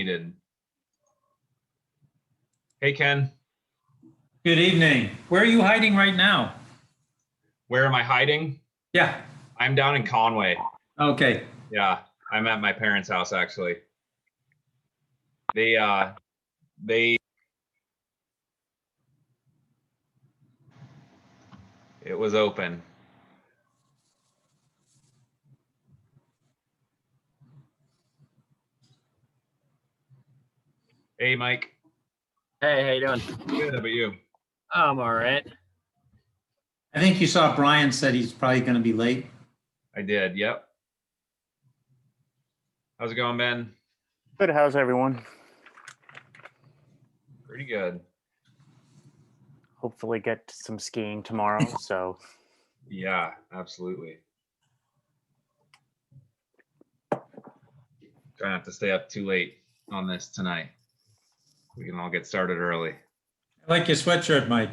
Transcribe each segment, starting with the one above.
Needed. Hey, Ken. Good evening. Where are you hiding right now? Where am I hiding? Yeah. I'm down in Conway. Okay. Yeah, I'm at my parents' house actually. They it was open. Hey, Mike. Hey, how you doing? Good, how about you? I'm all right. I think you saw Brian said he's probably going to be late. I did, yep. How's it going, Ben? Good. How's everyone? Pretty good. Hopefully get some skiing tomorrow. So Yeah, absolutely. Try not to stay up too late on this tonight. We can all get started early. I like your sweatshirt, Mike.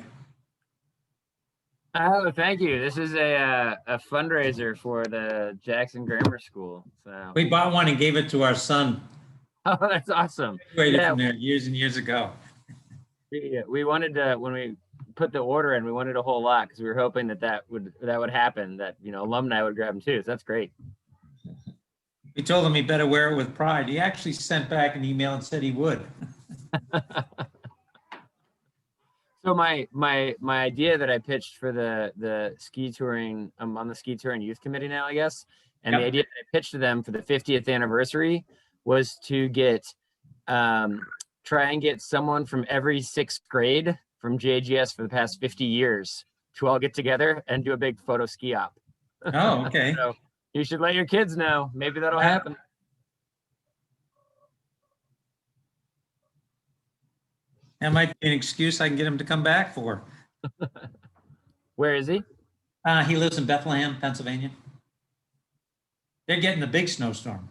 Oh, thank you. This is a fundraiser for the Jackson Grammar School. So We bought one and gave it to our son. oh, that's awesome. Graduated Yeah, from there years and years ago. we wanted to, when we put the order in, we wanted a whole lot because we were hoping that would happen, that alumni would grab them too. So that's great. We told him he better wear it with pride. He actually sent back an email and said he would. So my idea that I pitched for the ski touring, I'm on the ski touring youth committee now, I guess. And Yep. the idea that I pitched to them for the 50th anniversary was to try and get someone from every sixth grade from JGS for the past 50 years to all get together and do a big photo ski op. Oh, okay. So you should let your kids know. Maybe that'll Yeah. happen. That might be an excuse I can get him to come back for. Where is he? He lives in Bethlehem, Pennsylvania. They're getting the big snowstorm.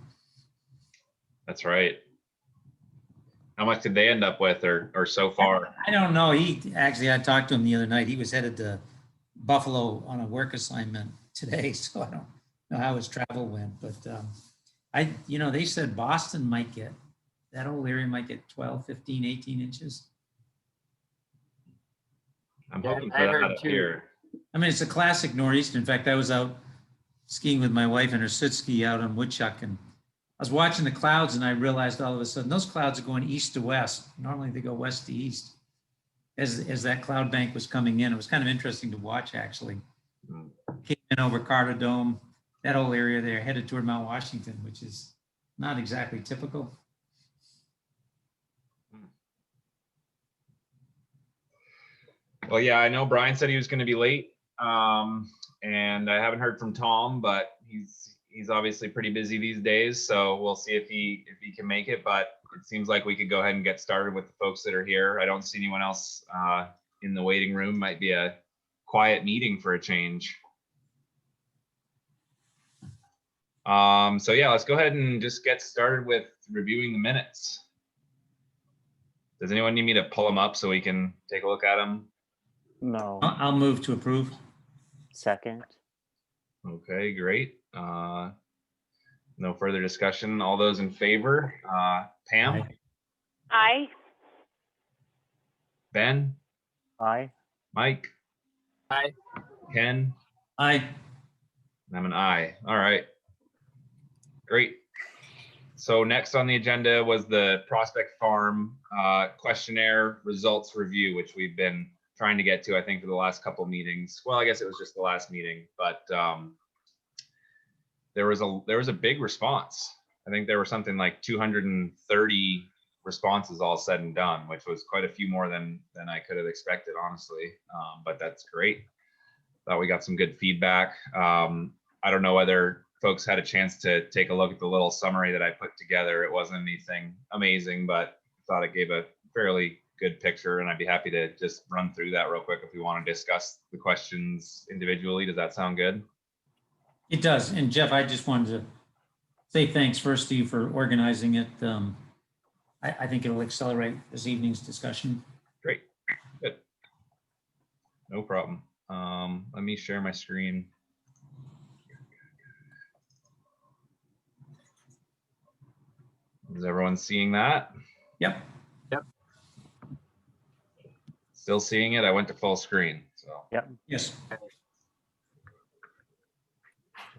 That's right. How much did they end up with or so far? I don't know. I talked to him the other night. He was headed to Buffalo on a work assignment today, so I don't know how his travel went. But they said Boston might get, that whole area might get 12, 15, 18 inches. I'm Yeah, hoping for I that heard up too. here. I mean, it's a classic nor'easter. In fact, I was out skiing with my wife and her soot ski out on Woodchuck, and I was watching the clouds, and I realized all of a sudden those clouds are going east to west. Normally they go west to east. As that cloud bank was coming in, it was kind of interesting to watch, actually. Came in over Carter Dome, that whole area there, headed toward Mount Washington, which is not exactly typical. Well, yeah, I know Brian said he was going to be late, and I haven't heard from Tom, but he's obviously pretty busy these days. So we'll see if he can make it. But it seems like we could go ahead and get started with the folks that are here. I don't see anyone else in the waiting room. Might be a quiet meeting for a change. So yeah, let's go ahead and just get started with reviewing the minutes. Does anyone need me to pull them up so we can take a look at them? no. I'll move to approve. Second. Okay, great. No further discussion. All those in favor? Pam? Aye. Ben? Aye. Mike? Aye. Ken? Aye. I'm an aye. All right. Great. So next on the agenda was the Prospect Farm questionnaire results review, which we've been trying to get to, I think, for the last couple of meetings. Well, I guess it was just the last meeting, but there was a big response. I think there were something like 230 responses all said and done, which was quite a few more than I could have expected, honestly. But that's great. Thought we got some good feedback. I don't know whether folks had a chance to take a look at the little summary that I put together. It wasn't anything amazing, but I thought it gave a fairly good picture, and I'd be happy to just run through that real quick if we want to discuss the questions individually. Does that sound good? It does. And Jeff, I just wanted to say thanks first to you for organizing it. I think it'll accelerate this evening's discussion. Great. Good. No problem. Let me share my screen. Is everyone seeing that? Yep. Still seeing it? I went to full screen, so. Yes.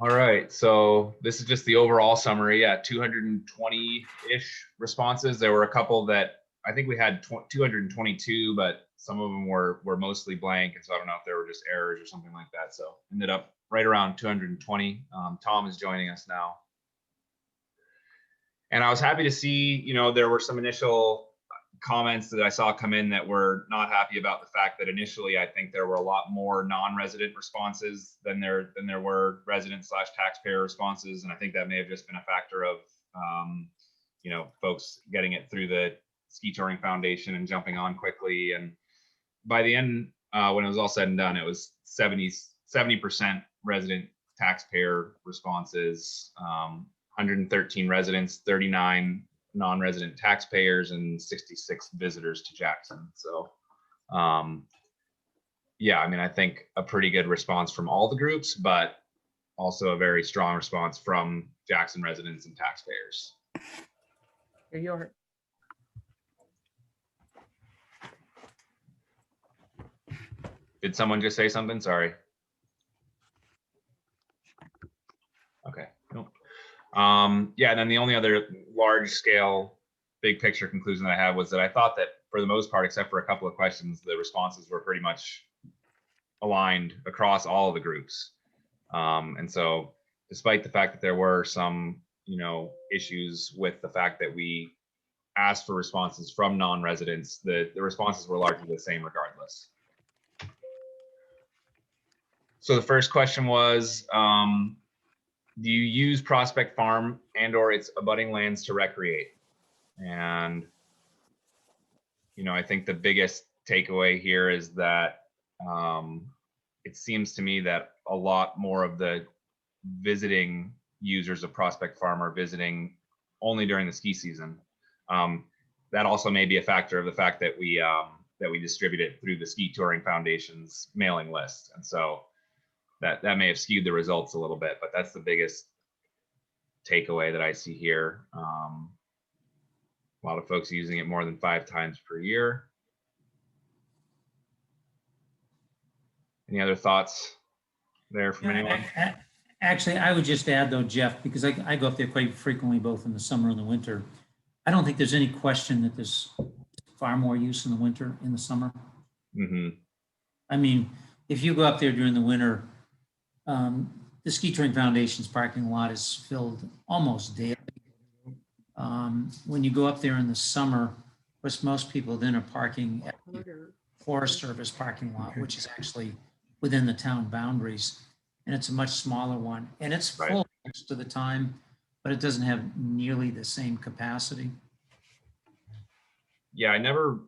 All right, so this is just the overall summary. Yeah, 220-ish responses. There were a couple that I think we had 222, but some of them were mostly blank, and so I don't know if there were just errors or something like that. So ended up right around 220. Tom is joining us now, and I was happy to see, you know, there were some initial comments that I saw come in that were not happy about the fact that initially I think there were a lot more non-resident responses than there were resident/taxpayer responses, and I think that may have just been a factor of you know, folks getting it through the Ski Touring Foundation and jumping on quickly. And by the end, when it was all said and done, it was 70% resident taxpayer responses, 113 residents, 39 non-resident taxpayers, and 66 visitors to Jackson. So yeah, I mean, I think a pretty good response from all the groups, but also a very strong response from Jackson residents and taxpayers. Here you are. Did someone just say something? Sorry. Okay. Nope. Yeah, and then the only other large scale, big picture conclusion that I had was that I thought that for the most part, except for a couple of questions, the responses were pretty much aligned across all of the groups. And so despite the fact that there were some, you know, issues with the fact that we asked for responses from non-residents, the responses were largely the same regardless. So the first question was, do you use Prospect Farm and or its abutting lands to recreate? And, you know, I think the biggest takeaway here is that it seems to me that a lot more of the visiting users of Prospect Farm are visiting only during the ski season. That also may be a factor of the fact that we distribute it through the Ski Touring Foundation's mailing list, and so that may have skewed the results a little bit. But that's the biggest takeaway that I see here. A lot of folks using it more than 5 times per year. Any other thoughts there from anyone? Actually, I would just add though, Jeff, because I go up there quite frequently, both in the summer and the winter. I don't think there's any question that there's far more use in the winter in the summer. Mm-hmm. I mean, if you go up there during the winter, the Ski Touring Foundation's parking lot is filled almost daily. When you go up there in the summer, of course, most people then are parking at the Forest Service parking lot, which is actually within the town boundaries. And it's a much smaller one. And it's full most of the time, but it doesn't have nearly the same capacity. Yeah, I never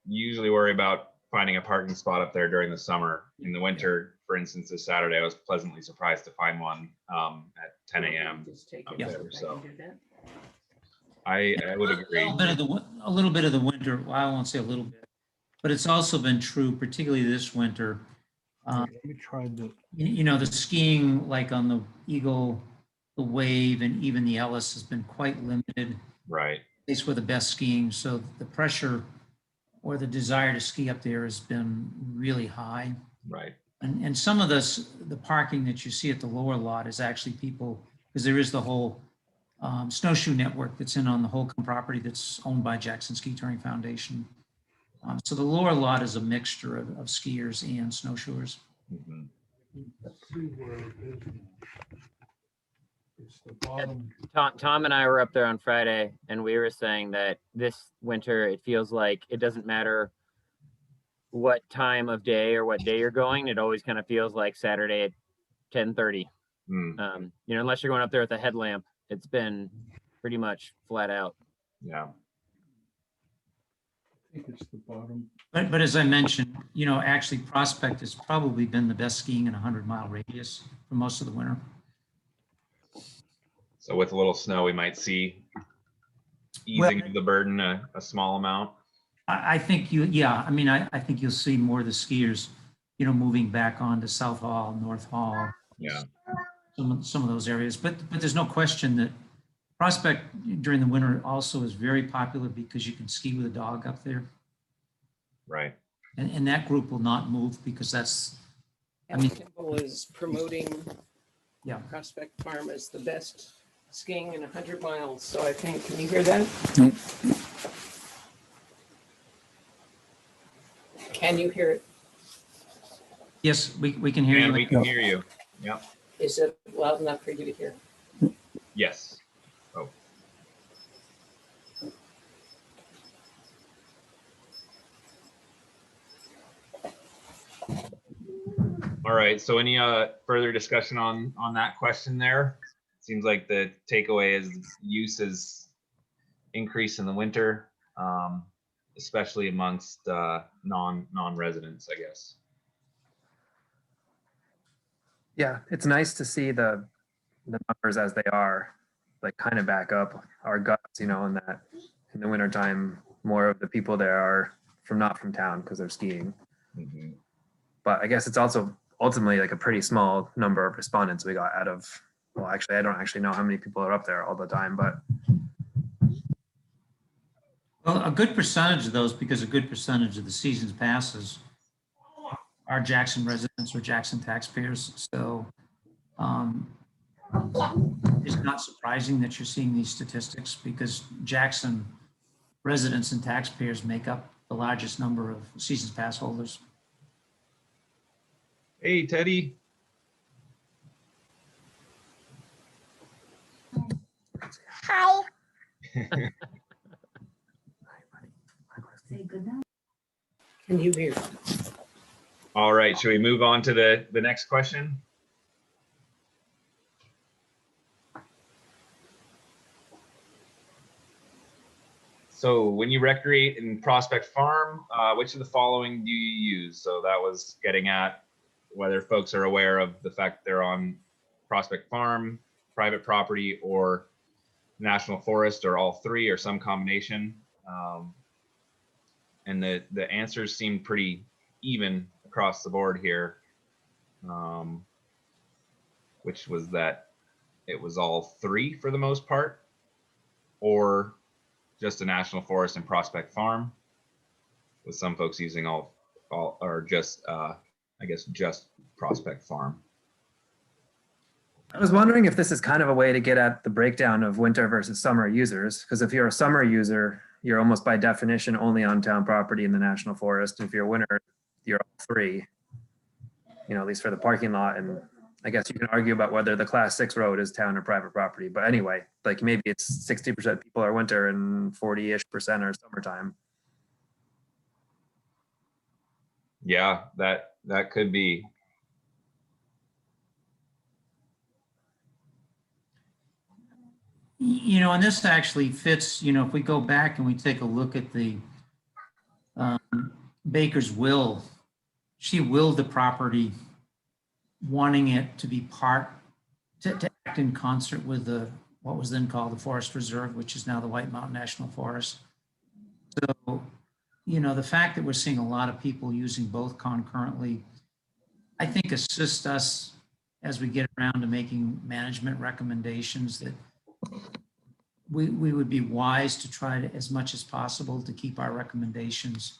usually worry about finding a parking spot up there during the summer. In the winter, for instance, this Saturday, I was pleasantly surprised to find one at 10 a.m. up there. So I would agree. A little bit of the winter, well, I won't say a little bit, but it's also been true, particularly this winter. Let me try to. You know, the skiing like on the Eagle, the Wave, and even the Ellis has been quite limited. Right. At least with the best skiing. So the pressure or the desire to ski up there has been really high. Right. And some of the parking that you see at the lower lot is actually people, because there is the whole snowshoe network that's in on the Holcomb property that's owned by Jackson Ski Touring Foundation. So the lower lot is a mixture of skiers and snowshoers. Mm-hmm. Let's see where it is now. It's the bottom. Tom and I were up there on Friday, and we were saying that this winter it feels like it doesn't matter what time of day or what day you're going. It always kind of feels like Saturday at 10:30. Mm. You know, unless you're going up there with a headlamp, it's been pretty much flat out. Yeah. I think it's the bottom. But as I mentioned, you know, actually Prospect has probably been the best skiing in a 100-mile radius for most of the winter. So with a little snow, we might see easing of the burden a small amount. I think I mean, I think you'll see more of the skiers, you know, moving back onto South Hall, North Hall. Yeah. Some of those areas, but there's no question that Prospect during the winter also is very popular because you can ski with a dog up there. Right. And that group will not move because that's, And mean- Kimball is promoting yeah. Prospect Farm as the best skiing in 100 miles. So I think, can you hear that? Nope. Can you hear it? Yes, we can hear And you. we can hear you. Yep. Is it loud enough for you to hear? Yes. Oh. All right. So any further discussion on that question there? Seems like the takeaway is use is increase in the winter, especially amongst non-residents, I guess. Yeah, it's nice to see the numbers as they are, like kind of back up our guts, you know, in that in the wintertime, more of the people there are not from town because they're skiing. Mhm. But I guess it's also ultimately like a pretty small number of respondents we got out of, well, actually, I don't actually know how many people are up there all the time, but Well, a good percentage of those, because a good percentage of the season's passes are Jackson residents or Jackson taxpayers. So it's not surprising that you're seeing these statistics because Jackson residents and taxpayers make up the largest number of season's pass holders. Hey, Teddy. Hi. Can you hear? All right. Should we move on to the next question? So when you recreate in Prospect Farm, which of the following do you use? So that was getting at whether folks are aware of the fact they're on Prospect Farm, private property, or national forest, or all three, or some combination. And the answers seem pretty even across the board here, which was that it was all three for the most part, or just a national forest and Prospect Farm, with some folks using all or just I guess just Prospect Farm. I was wondering if this is kind of a way to get at the breakdown of winter versus summer users, because if you're a summer user, you're almost by definition only on town property in the national forest. If you're a winter, you're all three, you know, at least for the parking lot. And I guess you can argue about whether the class 6 road is town or private property. But anyway, like maybe it's 60% people are winter and 40-ish% are summertime. Yeah, that could be. You know, and this actually fits, you know, if we go back and we take a look at the Baker's will, she willed the property wanting it to be to act in concert with what was then called the Forest Reserve, which is now the White Mountain National Forest. So, you know, the fact that we're seeing a lot of people using both concurrently, I think assists us as we get around to making management recommendations that we would be wise to try to, as much as possible, to keep our recommendations,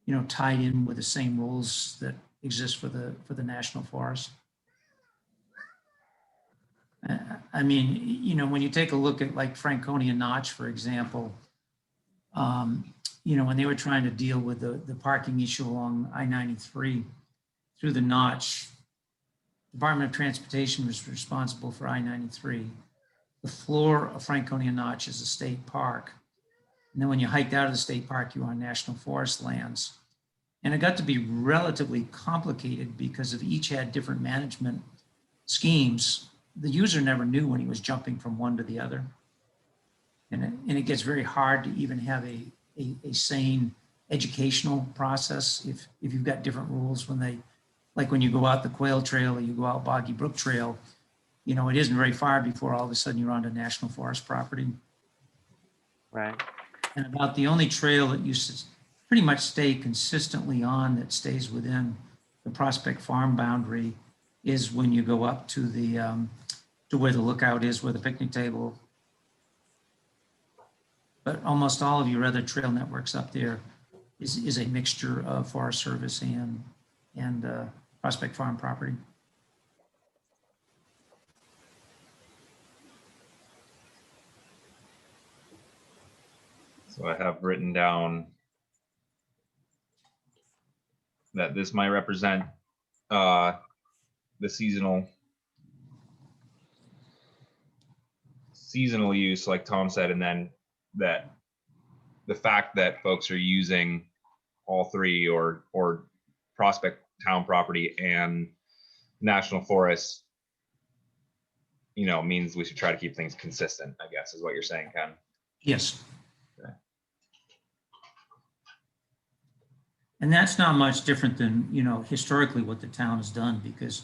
you know, tied in with the same rules that exist for the national forest. I mean, you know, when you take a look at like Franconia Notch, for example, you know, when they were trying to deal with the parking issue along I-93 through the Notch, Department of Transportation was responsible for I-93. The floor of Franconia Notch is a state park. And then when you hiked out of the state park, you were on national forest lands. And it got to be relatively complicated because of each had different management schemes. The user never knew when he was jumping from one to the other. And it gets very hard to even have a sane educational process if you've got different rules like when you go out the Quail Trail or you go out Boggy Brook Trail, you know, it isn't very far before all of a sudden you're onto national forest property. Right. And about the only trail that used to pretty much stay consistently on that stays within the Prospect Farm boundary is when you go up to the to where the lookout is, where the picnic table but almost all of your other trail networks up there is a mixture of Forest Service and Prospect Farm property. So I have written down that this might represent the seasonal use, like Tom said, and then that the fact that folks are using all three or Prospect Town property and National Forest, you know, means we should try to keep things consistent, I guess, is what you're saying, Ken. Yes. Okay. And that's not much different than, you know, historically what the town has done, because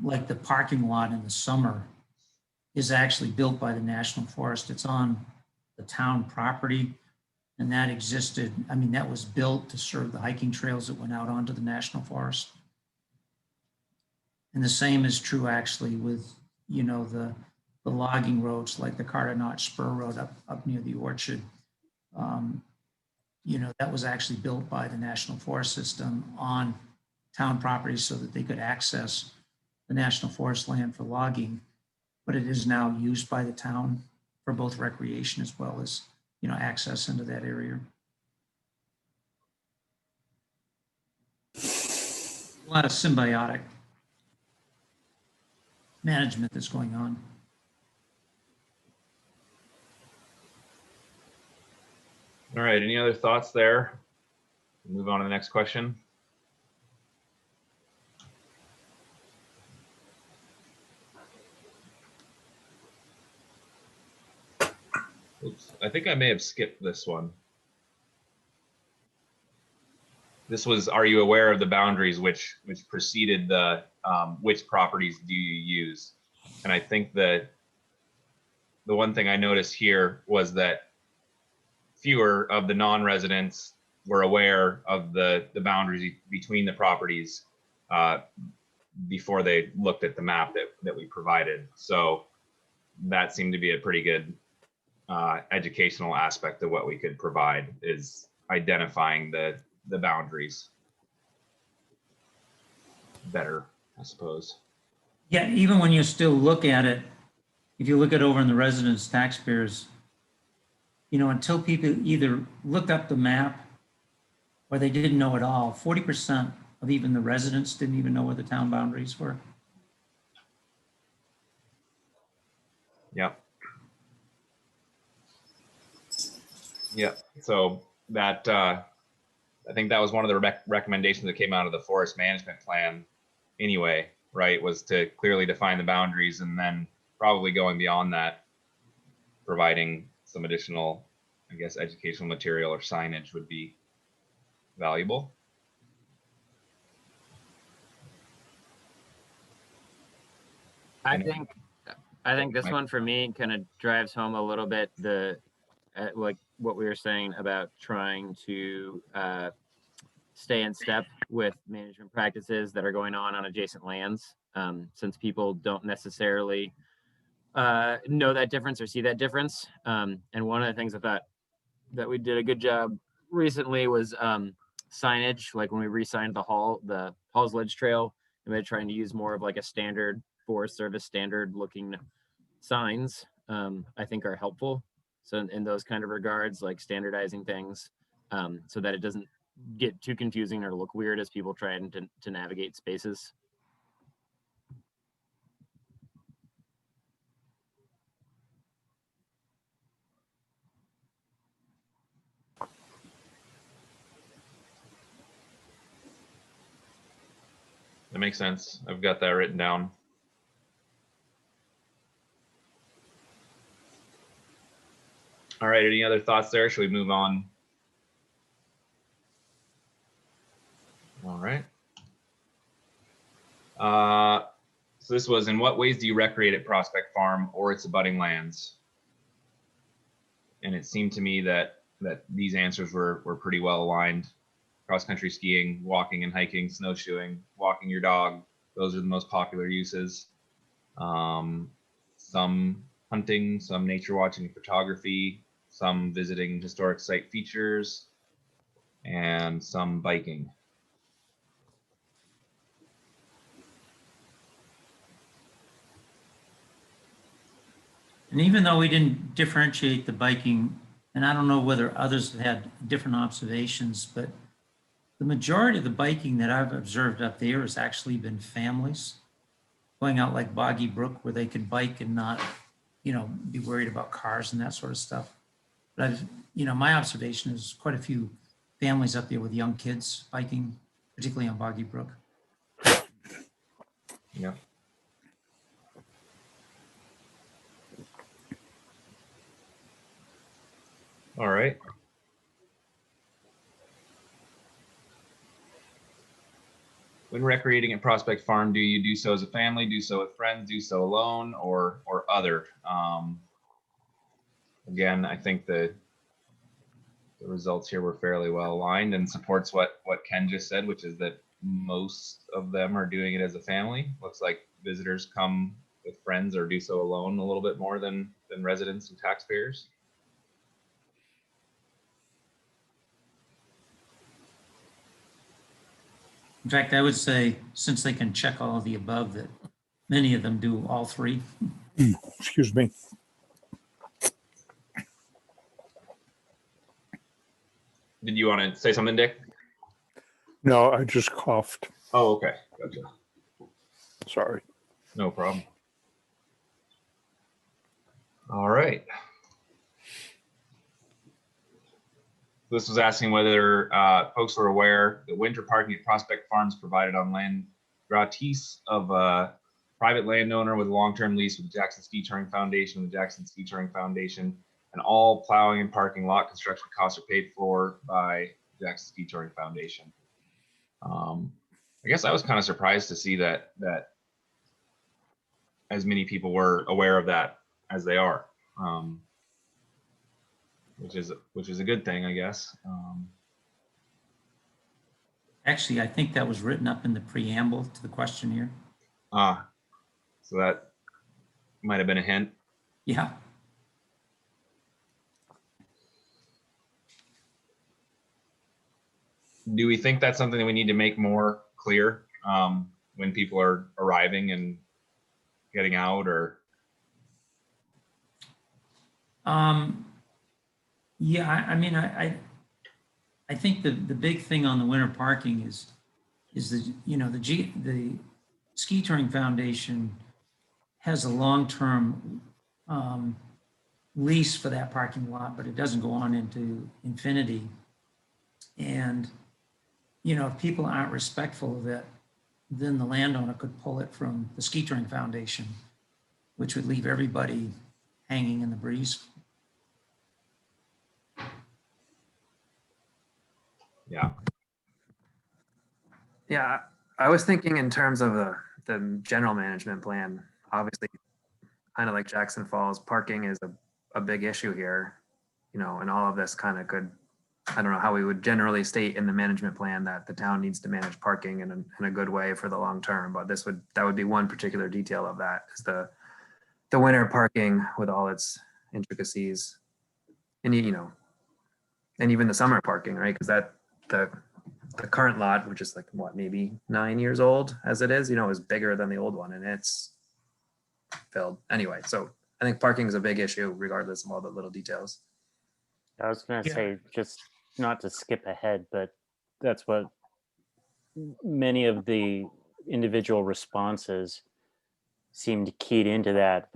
like the parking lot in the summer is actually built by the National Forest. It's on the town property, and that existed. I mean, that was built to serve the hiking trails that went out onto the National Forest. And the same is true actually with, you know, the logging roads like the Carter Notch Spur Road up near the orchard. You know, that was actually built by the National Forest System on town property so that they could access the National Forest land for logging, but it is now used by the town for both recreation as well as, you know, access into that area. A lot of symbiotic management that's going on. All right, any other thoughts there? Move on to the next question. Oops, I think I may have skipped this one. This was, are you aware of the boundaries which preceded the which properties do you use? And I think that the one thing I noticed here was that fewer of the non-residents were aware of the boundaries between the properties before they looked at the map that we provided. So that seemed to be a pretty good educational aspect of what we could provide, is identifying the boundaries better, I suppose. Yeah, even when you still look at it, if you look at over in the residents taxpayers, you know, until people either looked up the map or they didn't know at all, 40% of even the residents didn't even know where the town boundaries were. Yep. Yep. So that I think that was one of the recommendations that came out of the forest management plan anyway, right, was to clearly define the boundaries, and then probably going beyond that, providing some additional, I guess, educational material or signage would be valuable. I think this one for me kind of drives home a little bit like what we were saying about trying to stay in step with management practices that are going on adjacent lands, since people don't necessarily know that difference or see that difference. And one of the things I thought that we did a good job recently was signage, like when we re-signed the Hall's Ledge Trail, and we're trying to use more of like a standard Forest Service standard looking signs, I think are helpful. So in those kind of regards, like standardizing things so that it doesn't get too confusing or look weird as people try to navigate spaces. That makes sense. I've got that written down. All right, any other thoughts there? Should we move on? All right. So this was, in what ways do you recreate at Prospect Farm or its abutting lands? And it seemed to me that these answers were pretty well aligned. Cross-country skiing, walking and hiking, snowshoeing, walking your dog. Those are the most popular uses. Some hunting, some nature watching and photography, some visiting historic site features, and some biking. And even though we didn't differentiate the biking, and I don't know whether others had different observations, but the majority of the biking that I've observed up there has actually been families going out like Boggy Brook where they could bike and not, be worried about cars and that sort of stuff. But my observation is quite a few families up there with young kids biking, particularly on Boggy Brook. Yeah. All right. When recreating at Prospect Farm, do you do so as a family, do so with friends, do so alone, or other? Again, I think the results here were fairly well aligned and supports what Ken just said, which is that most of them are doing it as a family. Looks like visitors come with friends or do so alone a little bit more than residents and taxpayers. In fact, I would say, since they can check all of the above, that many of them do all three. Excuse me. Did you want to say something, Dick? No, I just coughed. Oh, okay. Gotcha. Sorry. No problem. All right. This was asking whether folks were aware that winter parking at Prospect Farms provided on land gratis of a private landowner with a long-term lease with the Jackson Ski Touring Foundation, the Jackson Ski Touring Foundation, and all plowing and parking lot construction costs are paid for by Jackson Ski Touring Foundation. I guess I was kind of surprised to see that as many people were aware of that as they are. Which is a good thing, I guess. Actually, I think that was written up in the preamble to the question here. So that might have been a hint. Yeah. Do we think that's something that we need to make more clear when people are arriving and getting out, or? Yeah, I think the big thing on the winter parking is the Ski Touring Foundation has a long-term lease for that parking lot, but it doesn't go on into infinity. And if people aren't respectful of it, then the landowner could pull it from the Ski Touring Foundation, which would leave everybody hanging in the breeze. Yeah. Yeah, I was thinking in terms of the general management plan. Obviously, kind of like Jackson Falls, parking is a big issue here, and all of this kind of could, I don't know how we would generally state in the management plan that the town needs to manage parking in a good way for the long term, but that would be one particular detail of that is the winter parking with all its intricacies, and and even the summer parking, right? Because the current lot, which is like what, maybe 9 years old as it is, is bigger than the old one, and it's filled anyway. So I think parking is a big issue regardless of all the little details. I was going to Yeah. say, just not to skip ahead, but that's what many of the individual responses seemed keyed into that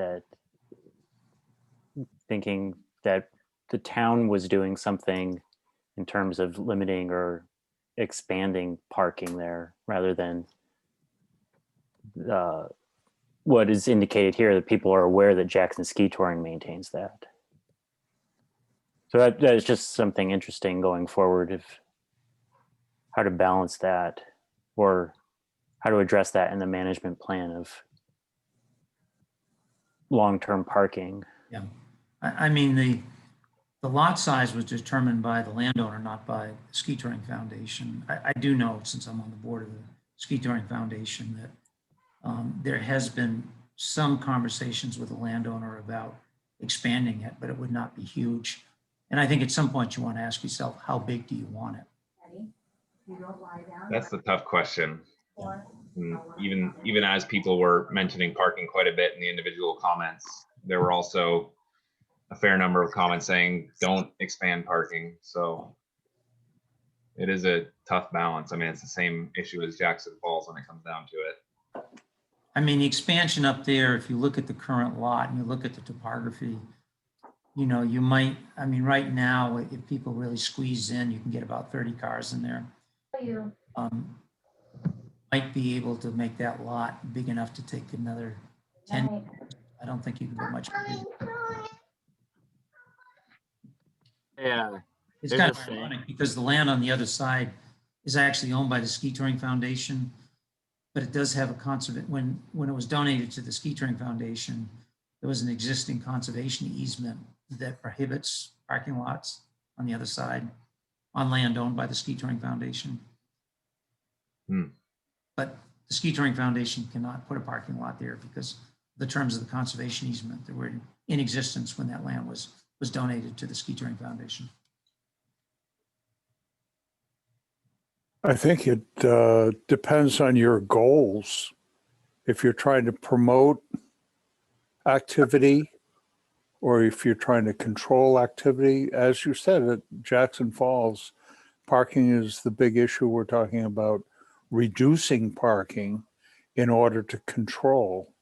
thinking that the town was doing something in terms of limiting or expanding parking there rather than what is indicated here, that people are aware that Jackson Ski Touring maintains that. So that is just something interesting going forward, of how to balance that or how to address that in the management plan of long-term parking. Yeah, I mean, the lot size was determined by the landowner, not by the Ski Touring Foundation. I do know, since I'm on the board of the Ski Touring Foundation, that there has been some conversations with the landowner about expanding it, but it would not be huge. And I think at some point you want to ask yourself, how big do you want it? That's the tough question. And even as people were mentioning parking quite a bit in the individual comments, there were also a fair number of comments saying don't expand parking. So it is a tough balance. I mean, it's the same issue as Jackson Falls when it comes down to it. I mean, the expansion up there, if you look at the current lot and you look at the topography, you know, you might, I mean, right now, if people really squeeze in, you can get about 30 cars in there. Might be able to make that lot big enough to take another 10. I don't think you can go much bigger. Yeah. It's There's kind a of saying. ironic because the land on the other side is actually owned by the Ski Touring Foundation, but it does have a when it was donated to the Ski Touring Foundation, there was an existing conservation easement that prohibits parking lots on the other side on land owned by the Ski Touring Foundation. But the Ski Touring Foundation cannot put a parking lot there because the terms of the conservation easement that were in existence when that land was donated to the Ski Touring Foundation. I think it depends on your goals. If you're trying to promote activity or if you're trying to control activity, as you said, at Jackson Falls, parking is the big issue. We're talking about reducing parking in order to control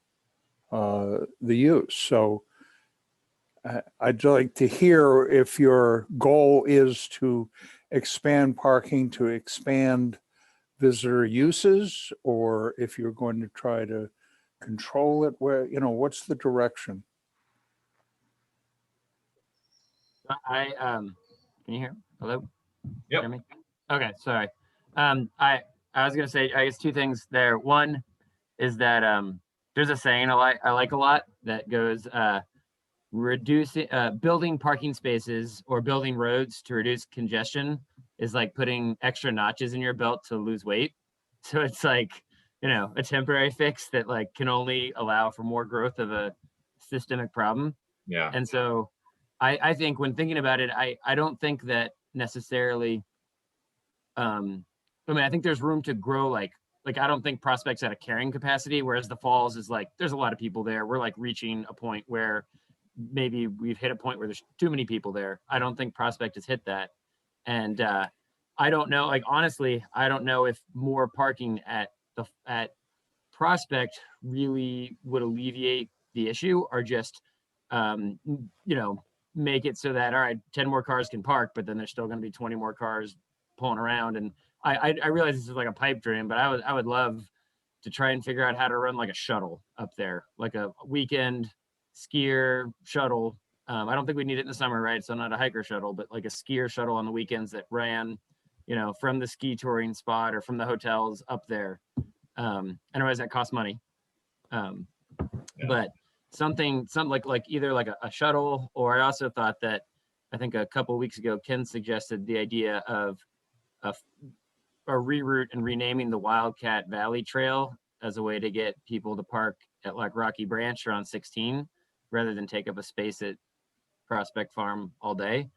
the use. So I'd like to hear if your goal is to expand parking, to expand visitor uses, or if you're going to try to control it, where, you know, what's the direction? Can you hear? Hello? Yep. Hear me? Okay, sorry. I was gonna say, I guess two things there. One is that there's a saying I like a lot that goes reducing building parking spaces or building roads to reduce congestion is like putting extra notches in your belt to lose weight. So it's like, you know, a temporary fix that like can only allow for more growth of a systemic problem. Yeah. And so I think when thinking about it, I don't think that necessarily I mean, I think there's room to grow like I don't think Prospect's at a carrying capacity, whereas the Falls is like there's a lot of people there. We're like reaching a point where maybe we've hit a point where there's too many people there. I don't think Prospect has hit that. And I don't know, like honestly, I don't know if more parking at Prospect really would alleviate the issue or just you know, make it so that all right, 10 more cars can park, but then there's still going to be 20 more cars pulling around. And I realize this is like a pipe dream, but I would love to try and figure out how to run like a shuttle up there, like a weekend skier shuttle. I don't think we need it in the summer, right? So not a hiker shuttle, but like a skier shuttle on the weekends that ran, you know, from the ski touring spot or from the hotels up there. I realize that costs money, but something like either like a shuttle, or I also thought that I think a couple of weeks ago Ken suggested the idea of a reroute and renaming the Wildcat Valley Trail as a way to get people to park at like Rocky Branch or on 16 rather than take up a space at Prospect Farm all day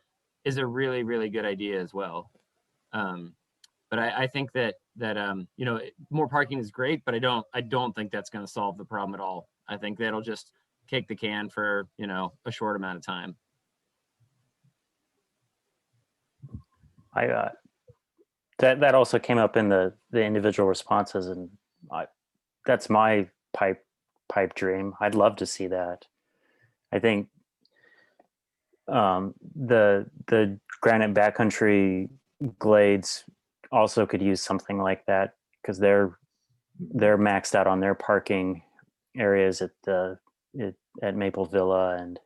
is a really, really good idea as well. But I think that you know, more parking is great, but I don't think that's going to solve the problem at all. I think that'll just kick the can for, you know, a short amount of time. That also came up in the individual responses, and that's my pipe dream. I'd love to see that. I think the Granite Backcountry Glades also could use something like that because they're maxed out on their parking areas at Maple Villa and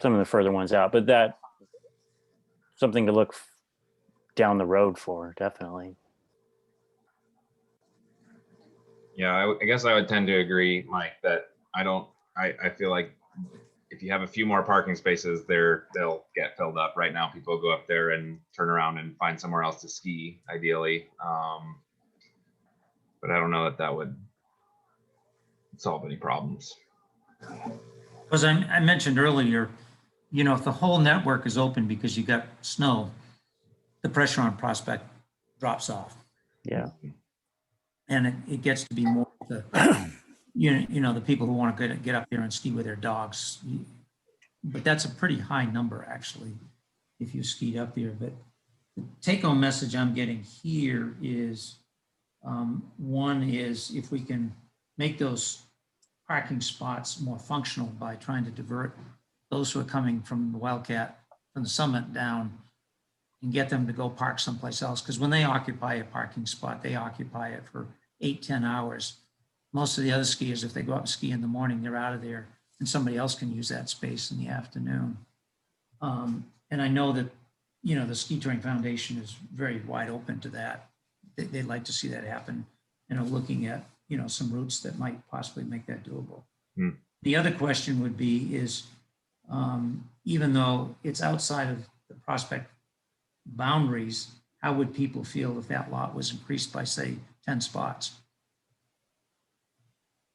some of the further ones out, but that something to look down the road for, definitely. Yeah, I guess I would tend to agree, Mike, that I feel like if you have a few more parking spaces there, they'll get filled up. Right now, people go up there and turn around and find somewhere else to ski, ideally. But I don't know that would solve any problems. Because I mentioned earlier, if the whole network is open because you got snow, the pressure on Prospect drops off. Yeah. And it gets to be more the, the people who want to get up there and ski with their dogs. But that's a pretty high number, actually, if you skied up there. But the take-home message I'm getting here is, one is if we can make those parking spots more functional by trying to divert those who are coming from the Wildcat, from the summit down, and get them to go park someplace else. Because when they occupy a parking spot, they occupy it for 8-10 hours. Most of the other skiers, if they go up and ski in the morning, they're out of there and somebody else can use that space in the afternoon. And I know that, the Ski Touring Foundation is very wide open to that. They'd like to see that happen, looking at, some routes that might possibly make that doable. Hmm. The other question would be is, even though it's outside of the Prospect boundaries, how would people feel if that lot was increased by, say, 10 spots?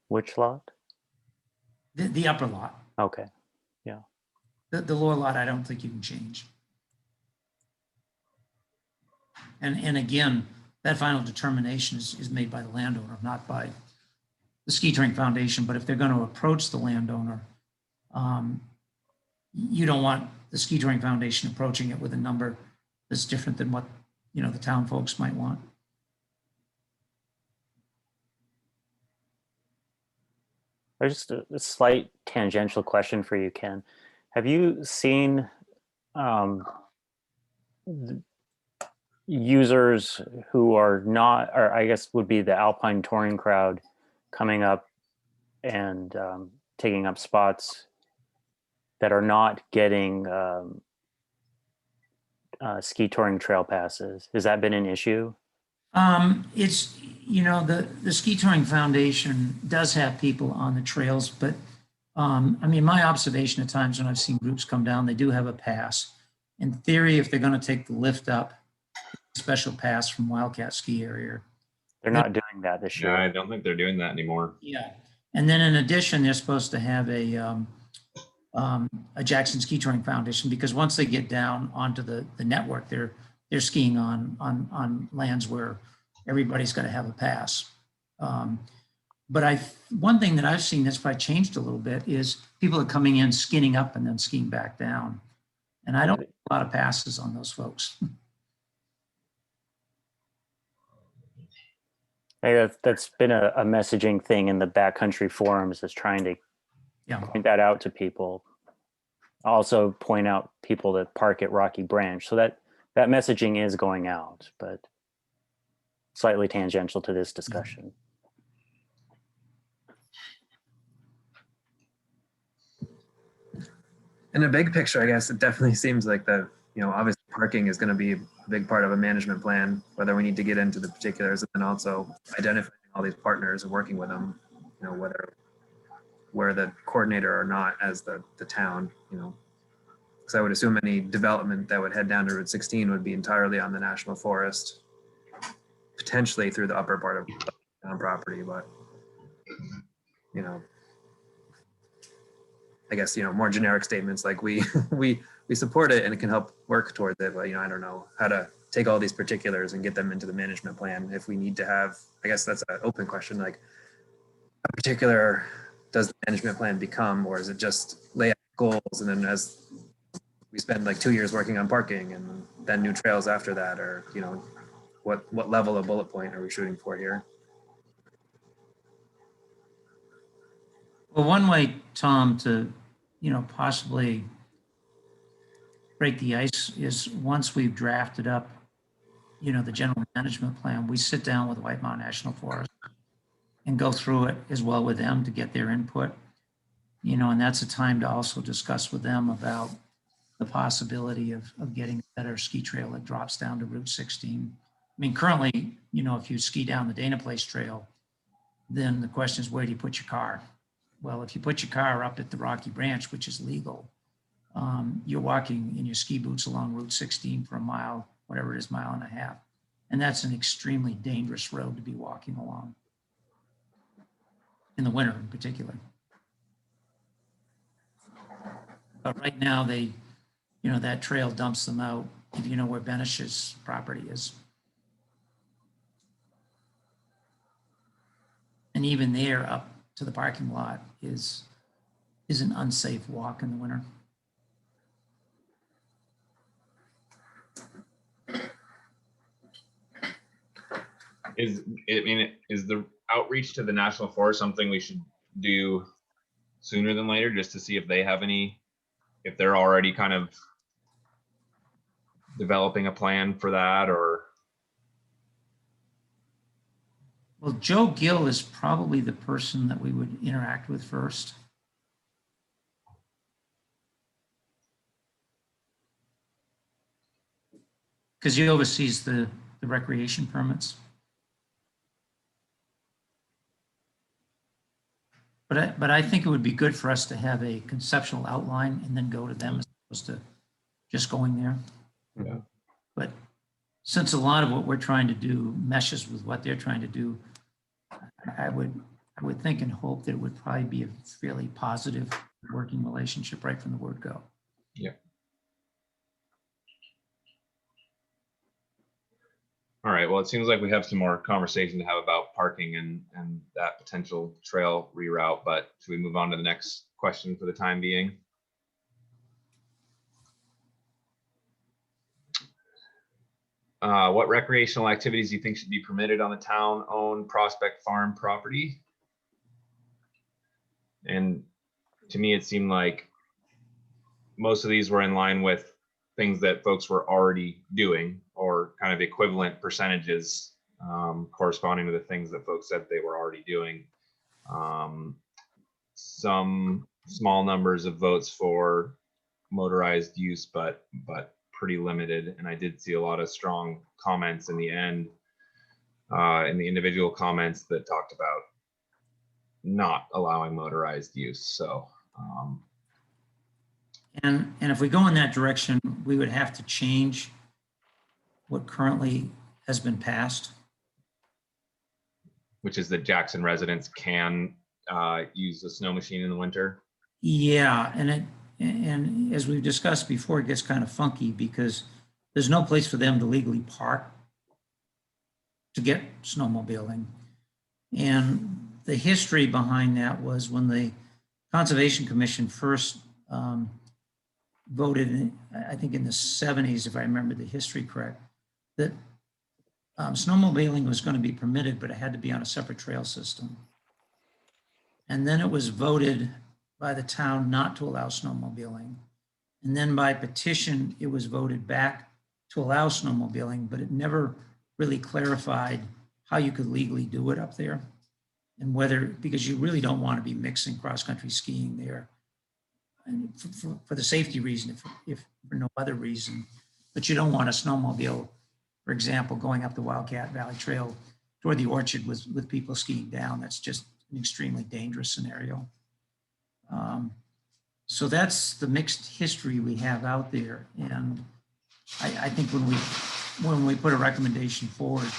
Which lot? The upper lot. Okay. The lower lot, I don't think you can change. And again, that final determination is made by the landowner, not by the Ski Touring Foundation. But if they're going to approach the landowner, you don't want the Ski Touring Foundation approaching it with a number that's different than what, the town folks might want. There's just a slight tangential question for you, Ken. Have you seen users who are not, or I guess would be the Alpine touring crowd, coming up and taking up spots that are not getting ski touring trail passes? Has that been an issue? It's, the Ski Touring Foundation does have people on the trails, but my observation at times when I've seen groups come down, they do have a pass. In theory, if they're going to take the lift up, special pass from Wildcat Ski Area. They're not doing that this year. Yeah, I don't think they're doing that anymore. Yeah. And then in addition, they're supposed to have a Jackson Ski Touring Foundation, because once they get down onto the network, they're skiing on lands where everybody's got to have a pass. But one thing that I've seen that's probably changed a little bit is people are coming in, skinning up and then skiing back down. And I don't have a lot of passes on those folks. Hey, that's been a messaging thing in the backcountry forums, is trying to point that out to people. Also point out people that park at Rocky Branch. So that messaging is going out, but slightly tangential to this discussion. In a big picture, I guess it definitely seems like that, obviously parking is going to be a big part of a management plan, whether we need to get into the particulars, and then also identifying all these partners and working with them, whether we're the coordinator or not as the town, because I would assume any development that would head down to Route 16 would be entirely on the National Forest, potentially through the upper part of town property, but I guess, more generic statements like we support it and it can help work towards it. But, I don't know how to take all these particulars and get them into the management plan. If we need to have, I guess that's an open question, like how particular does the management plan become, or is it just lay out goals and then as we spend like 2 years working on parking and then new trails after that, or, what level of bullet point are we shooting for here? Well, one way, Tom, to, possibly break the ice is once we've drafted up, the general management plan, we sit down with White Mountain National Forest and go through it as well with them to get their input, and that's a time to also discuss with them about the possibility of getting a better ski trail that drops down to Route 16. Currently, if you ski down the Dana Place Trail, then the question is, where do you put your car? Well, if you put your car up at the Rocky Branch, which is legal, you're walking in your ski boots along Route 16 for a mile, whatever it is, mile and a half. And that's an extremely dangerous road to be walking along, in the winter in particular. But right now they, that trail dumps them out, if you know where Benish's property is. And even there up to the parking lot is an unsafe walk in the winter. Is the outreach to the National Forest something we should do sooner than later, just to see if they have if they're already kind of developing a plan for that, or? Well, Joe Gill is probably the person that we would interact with first. Because he oversees the recreation permits. But I think it would be good for us to have a conceptual outline and then go to them as opposed to just going there. Yeah. But since a lot of what we're trying to do meshes with what they're trying to do, I would think and hope that it would probably be a fairly positive working relationship right from the word go. Yeah. All right, well, it seems like we have some more conversation to have about parking and that potential trail reroute, but should we move on to the next question for the time being? What recreational activities do you think should be permitted on the town-owned Prospect Farm property? And to me, it seemed like most of these were in line with things that folks were already doing, or kind of equivalent percentages corresponding to the things that folks said they were already doing. Some small numbers of votes for motorized use, but pretty limited. And I did see a lot of strong comments in the end, in the individual comments that talked about not allowing motorized use. So and if we go in that direction, we would have to change what currently has been passed. which is that Jackson residents can use a snow machine in the winter. Yeah, and as we've discussed before, it gets kind of funky because there's no place for them to legally park to get snowmobiling. And the history behind that was when the Conservation Commission first voted, I think in the 70s, if I remember the history correct, that snowmobiling was going to be permitted, but it had to be on a separate trail system. And then it was voted by the town not to allow snowmobiling. And then by petition, it was voted back to allow snowmobiling, but it never really clarified how you could legally do it up there. And whether, because you really don't want to be mixing cross-country skiing there. And for the safety reason, if for no other reason, but you don't want a snowmobile, for example, going up the Wildcat Valley Trail toward the Orchard with people skiing down. That's just an extremely dangerous scenario. So that's the mixed history we have out there. And I think when we put a recommendation forward,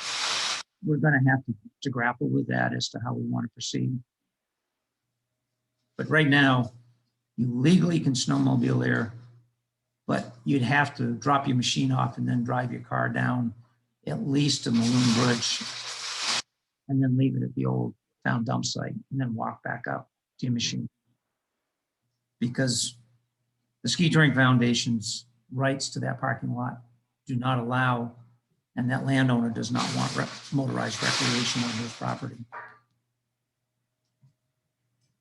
we're going to have to grapple with that as to how we want to proceed. But right now, you legally can snowmobile there, but you'd have to drop your machine off and then drive your car down at least to Maloon Bridge and then leave it at the old town dump site and then walk back up to your machine. Because the Ski Touring Foundation's rights to that parking lot do not allow, and that landowner does not want motorized recreation on his property.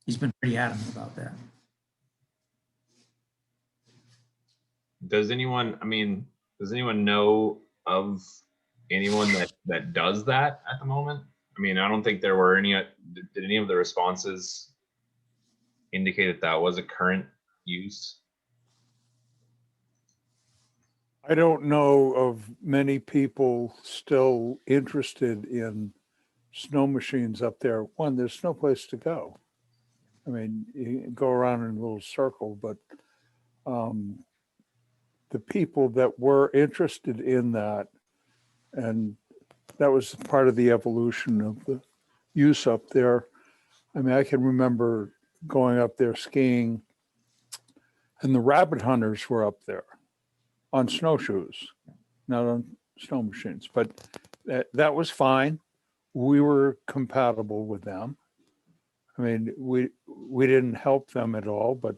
He's been pretty adamant about that. Does anyone know of anyone that does that at the moment? I mean, I don't think there were any, did any of the responses indicate that was a current use? I don't know of many people still interested in snow machines up there. One, there's no place to go. I mean, you go around in a little circle, but the people that were interested in that, and that was part of the evolution of the use up there. I mean, I can remember going up there skiing And the rabbit hunters were up there on snowshoes, not on snow machines, but that was fine. We were compatible with them. I mean, we didn't help them at all, but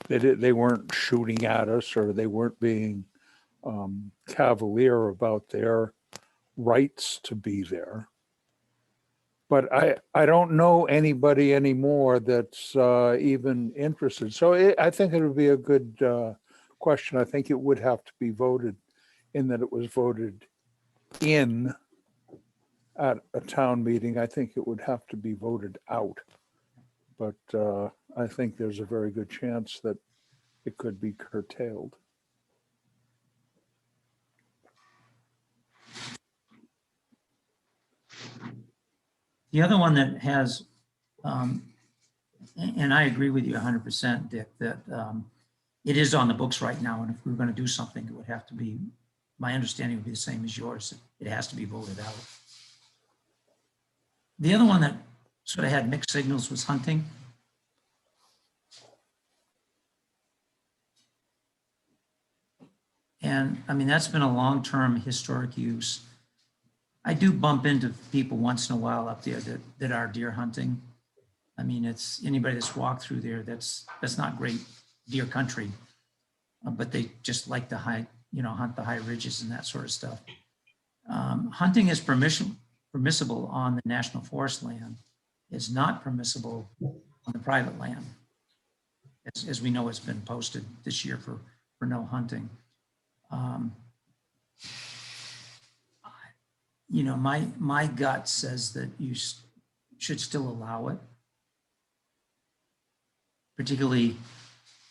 they weren't shooting at us, or they weren't being cavalier about their rights to be there. But I don't know anybody anymore that's even interested. So I think it would be a good question. I think it would have to be voted in, that it was voted in at a town meeting. I think it would have to be voted out. But I think there's a very good chance that it could be curtailed. The other one that has, and I agree with you 100%, Dick, that it is on the books right now. And if we were going to do something, it would have to be, my understanding would be the same as yours. It has to be voted out. The other one that sort of had mixed signals was hunting. And I mean, that's been a long-term historic use. I do bump into people once in a while up there that are deer hunting. I mean, it's anybody that's walked through there, that's not great deer country, but they just like to hunt the high ridges and that sort of stuff. Hunting is permissible on the national forest land. Is not permissible on the private land. As we know, it's been posted this year for no hunting. My gut says that you should still allow it, particularly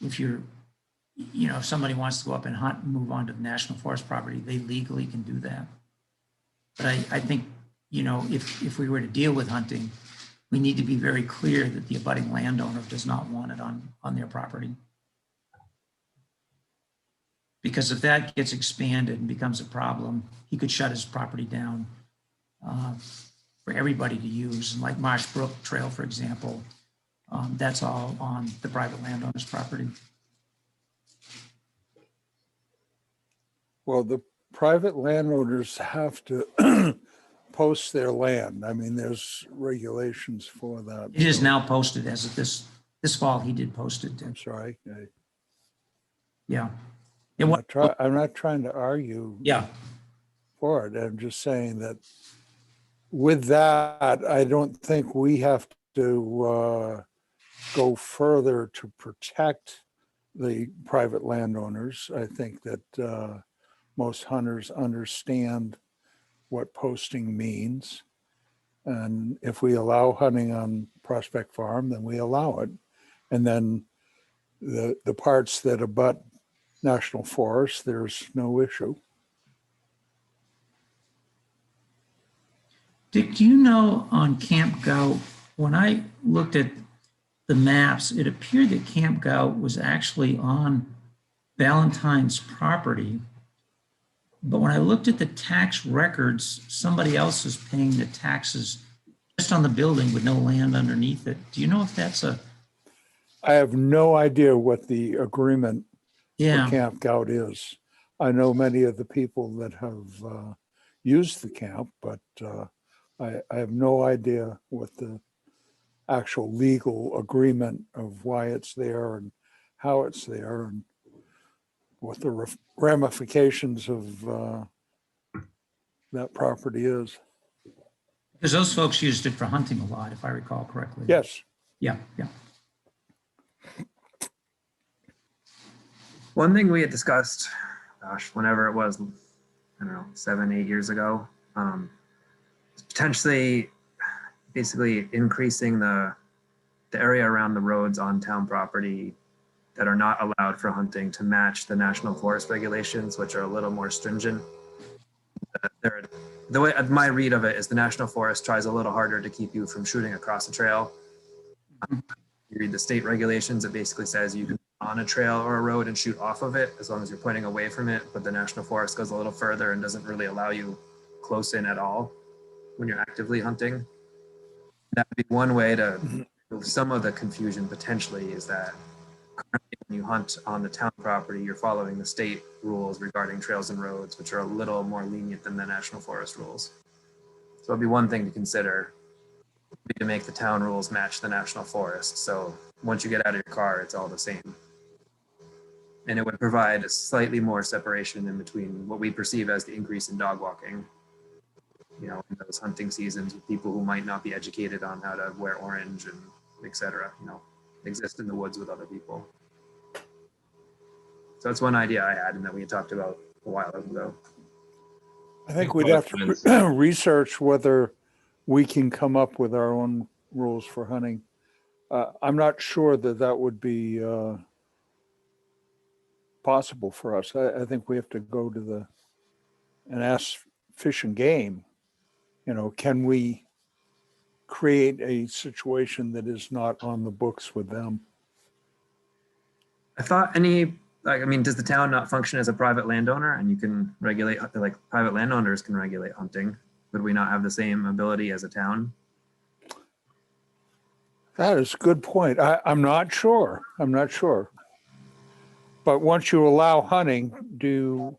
if if somebody wants to go up and hunt and move on to the national forest property, they legally can do that. But I think, if we were to deal with hunting, we need to be very clear that the abutting landowner does not want it on their property. Because if that gets expanded and becomes a problem, he could shut his property down for everybody to use. And like Marsh Brook Trail, for example, that's all on the private landowner's property. Well, the private landowners have to post their land. I mean, there's regulations for that. It is now posted as of this fall. He did post it. I'm sorry. Yeah. I'm not trying to argue Yeah. for it. I'm just saying that with that, I don't think we have to go further to protect the private landowners. I think that most hunters understand what posting means. And if we allow hunting on Prospect Farm, then we allow it. And then the parts that abut national forest, there's no issue. Dick, do you know on Camp Gout, when I looked at the maps, it appeared that Camp Gout was actually on Valentine's property. But when I looked at the tax records, somebody else is paying the taxes just on the building with no land underneath it. Do you know if that's I have no idea what the agreement yeah. for Camp Gout is. I know many of the people that have used the camp, but I have no idea what the actual legal agreement of why it's there and how it's there and what the ramifications of that property is. Because those folks used it for hunting a lot, if I recall correctly. Yes. Yeah. One thing we had discussed, whenever it was, 7, 8 years ago, potentially basically increasing the area around the roads on town property that are not allowed for hunting to match the national forest regulations, which are a little more stringent. The way my read of it is the national forest tries a little harder to keep you from shooting across a trail. You read the state regulations, it basically says you can be on a trail or a road and shoot off of it as long as you're pointing away from it, but the national forest goes a little further and doesn't really allow you close in at all when you're actively hunting. That would be one way to remove some of the confusion potentially, is that currently when you hunt on the town property, you're following the state rules regarding trails and roads, which are a little more lenient than the national forest rules. So it'd be one thing to consider, to make the town rules match the national forest. So once you get out of your car, it's all the same. And it would provide a slightly more separation in between what we perceive as the increase in dog walking, you know, in those hunting seasons with people who might not be educated on how to wear orange and et cetera, you know, exist in the woods with other people. So that's one idea I had and that we had talked about a while ago. I think we'd have to research whether we can come up with our own rules for hunting. I'm not sure that that would be possible for us. I think we have to go to and ask Fish and Game, you know, can we create a situation that is not on the books with them? I thought does the town not function as a private landowner and you can regulate, like private landowners can regulate hunting? Would we not have the same ability as a town? That is a good point. I'm not sure. I'm not sure. But once you allow hunting, do you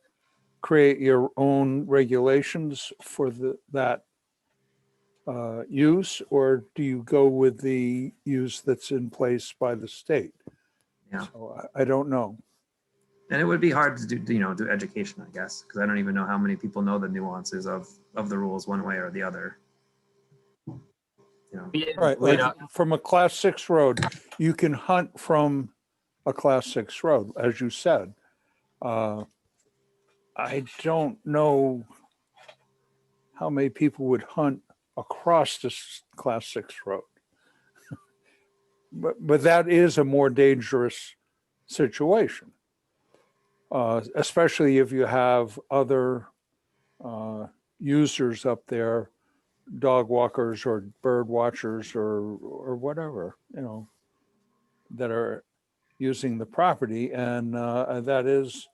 create your own regulations for that use, or do you go with the use that's in place by the state? Yeah. So I don't know. And it would be hard to do, you know, do education, I guess, because I don't even know how many people know the nuances of the rules one way or the other. You know. Right, like from a class 6 road, you can hunt from a class 6 road, as you said. I don't know how many people would hunt across this class 6 road. But that is a more dangerous situation, especially if you have other users up there, dog walkers or bird watchers or whatever, you know, that are using the property. And that is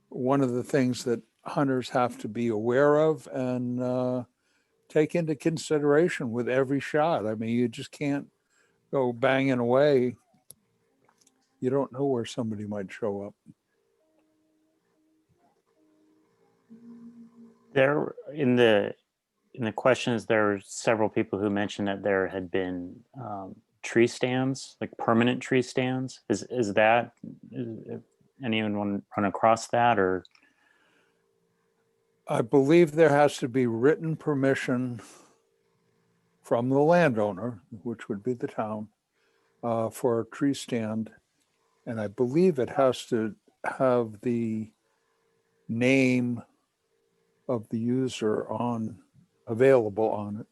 one of the things that hunters have to be aware of and take into consideration with every shot. I mean, you just can't go banging away. You don't know where somebody might show up. There in the questions, there were several people who mentioned that there had been tree stands, like permanent tree stands. Is anyone run across that, or? I believe there has to be written permission from the landowner, which would be the town, for a tree stand. And I believe it has to have the name of the user available on it.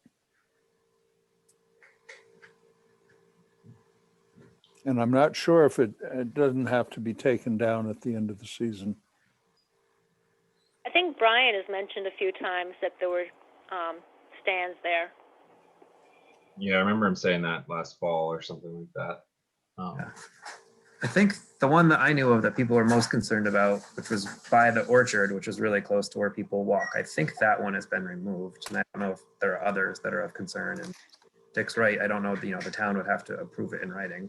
And I'm not sure if it doesn't have to be taken down at the end of the season. I think Brian has mentioned a few times that there were stands there. Yeah, I remember him saying that last fall or something like that. Yeah. I think the one that I knew of that people were most concerned about, which was by the orchard, which is really close to where people walk, I think that one has been removed. And I don't know if there are others that are of concern. And Dick's right. I don't know, you know, the town would have to approve it in writing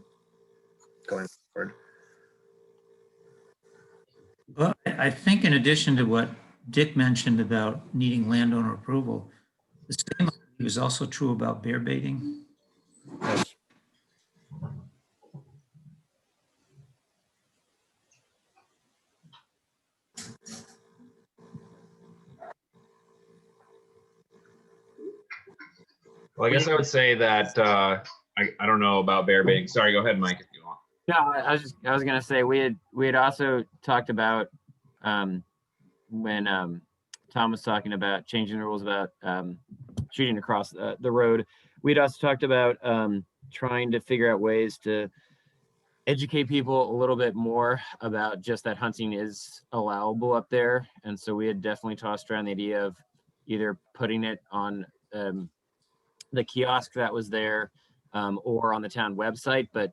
going forward. Well, I think in addition to what Dick mentioned about needing landowner approval, the same was also true about bear baiting. Yes. Well, I guess I would say that I don't know about bear baiting. Sorry, go ahead, Mike, if you want. No, I was gonna say we had also talked about when Tom was talking about changing the rules about shooting across the road. We'd also talked about trying to figure out ways to educate people a little bit more about just that hunting is allowable up there. And so we had definitely tossed around the idea of either putting it on the kiosk that was there or on the town website, but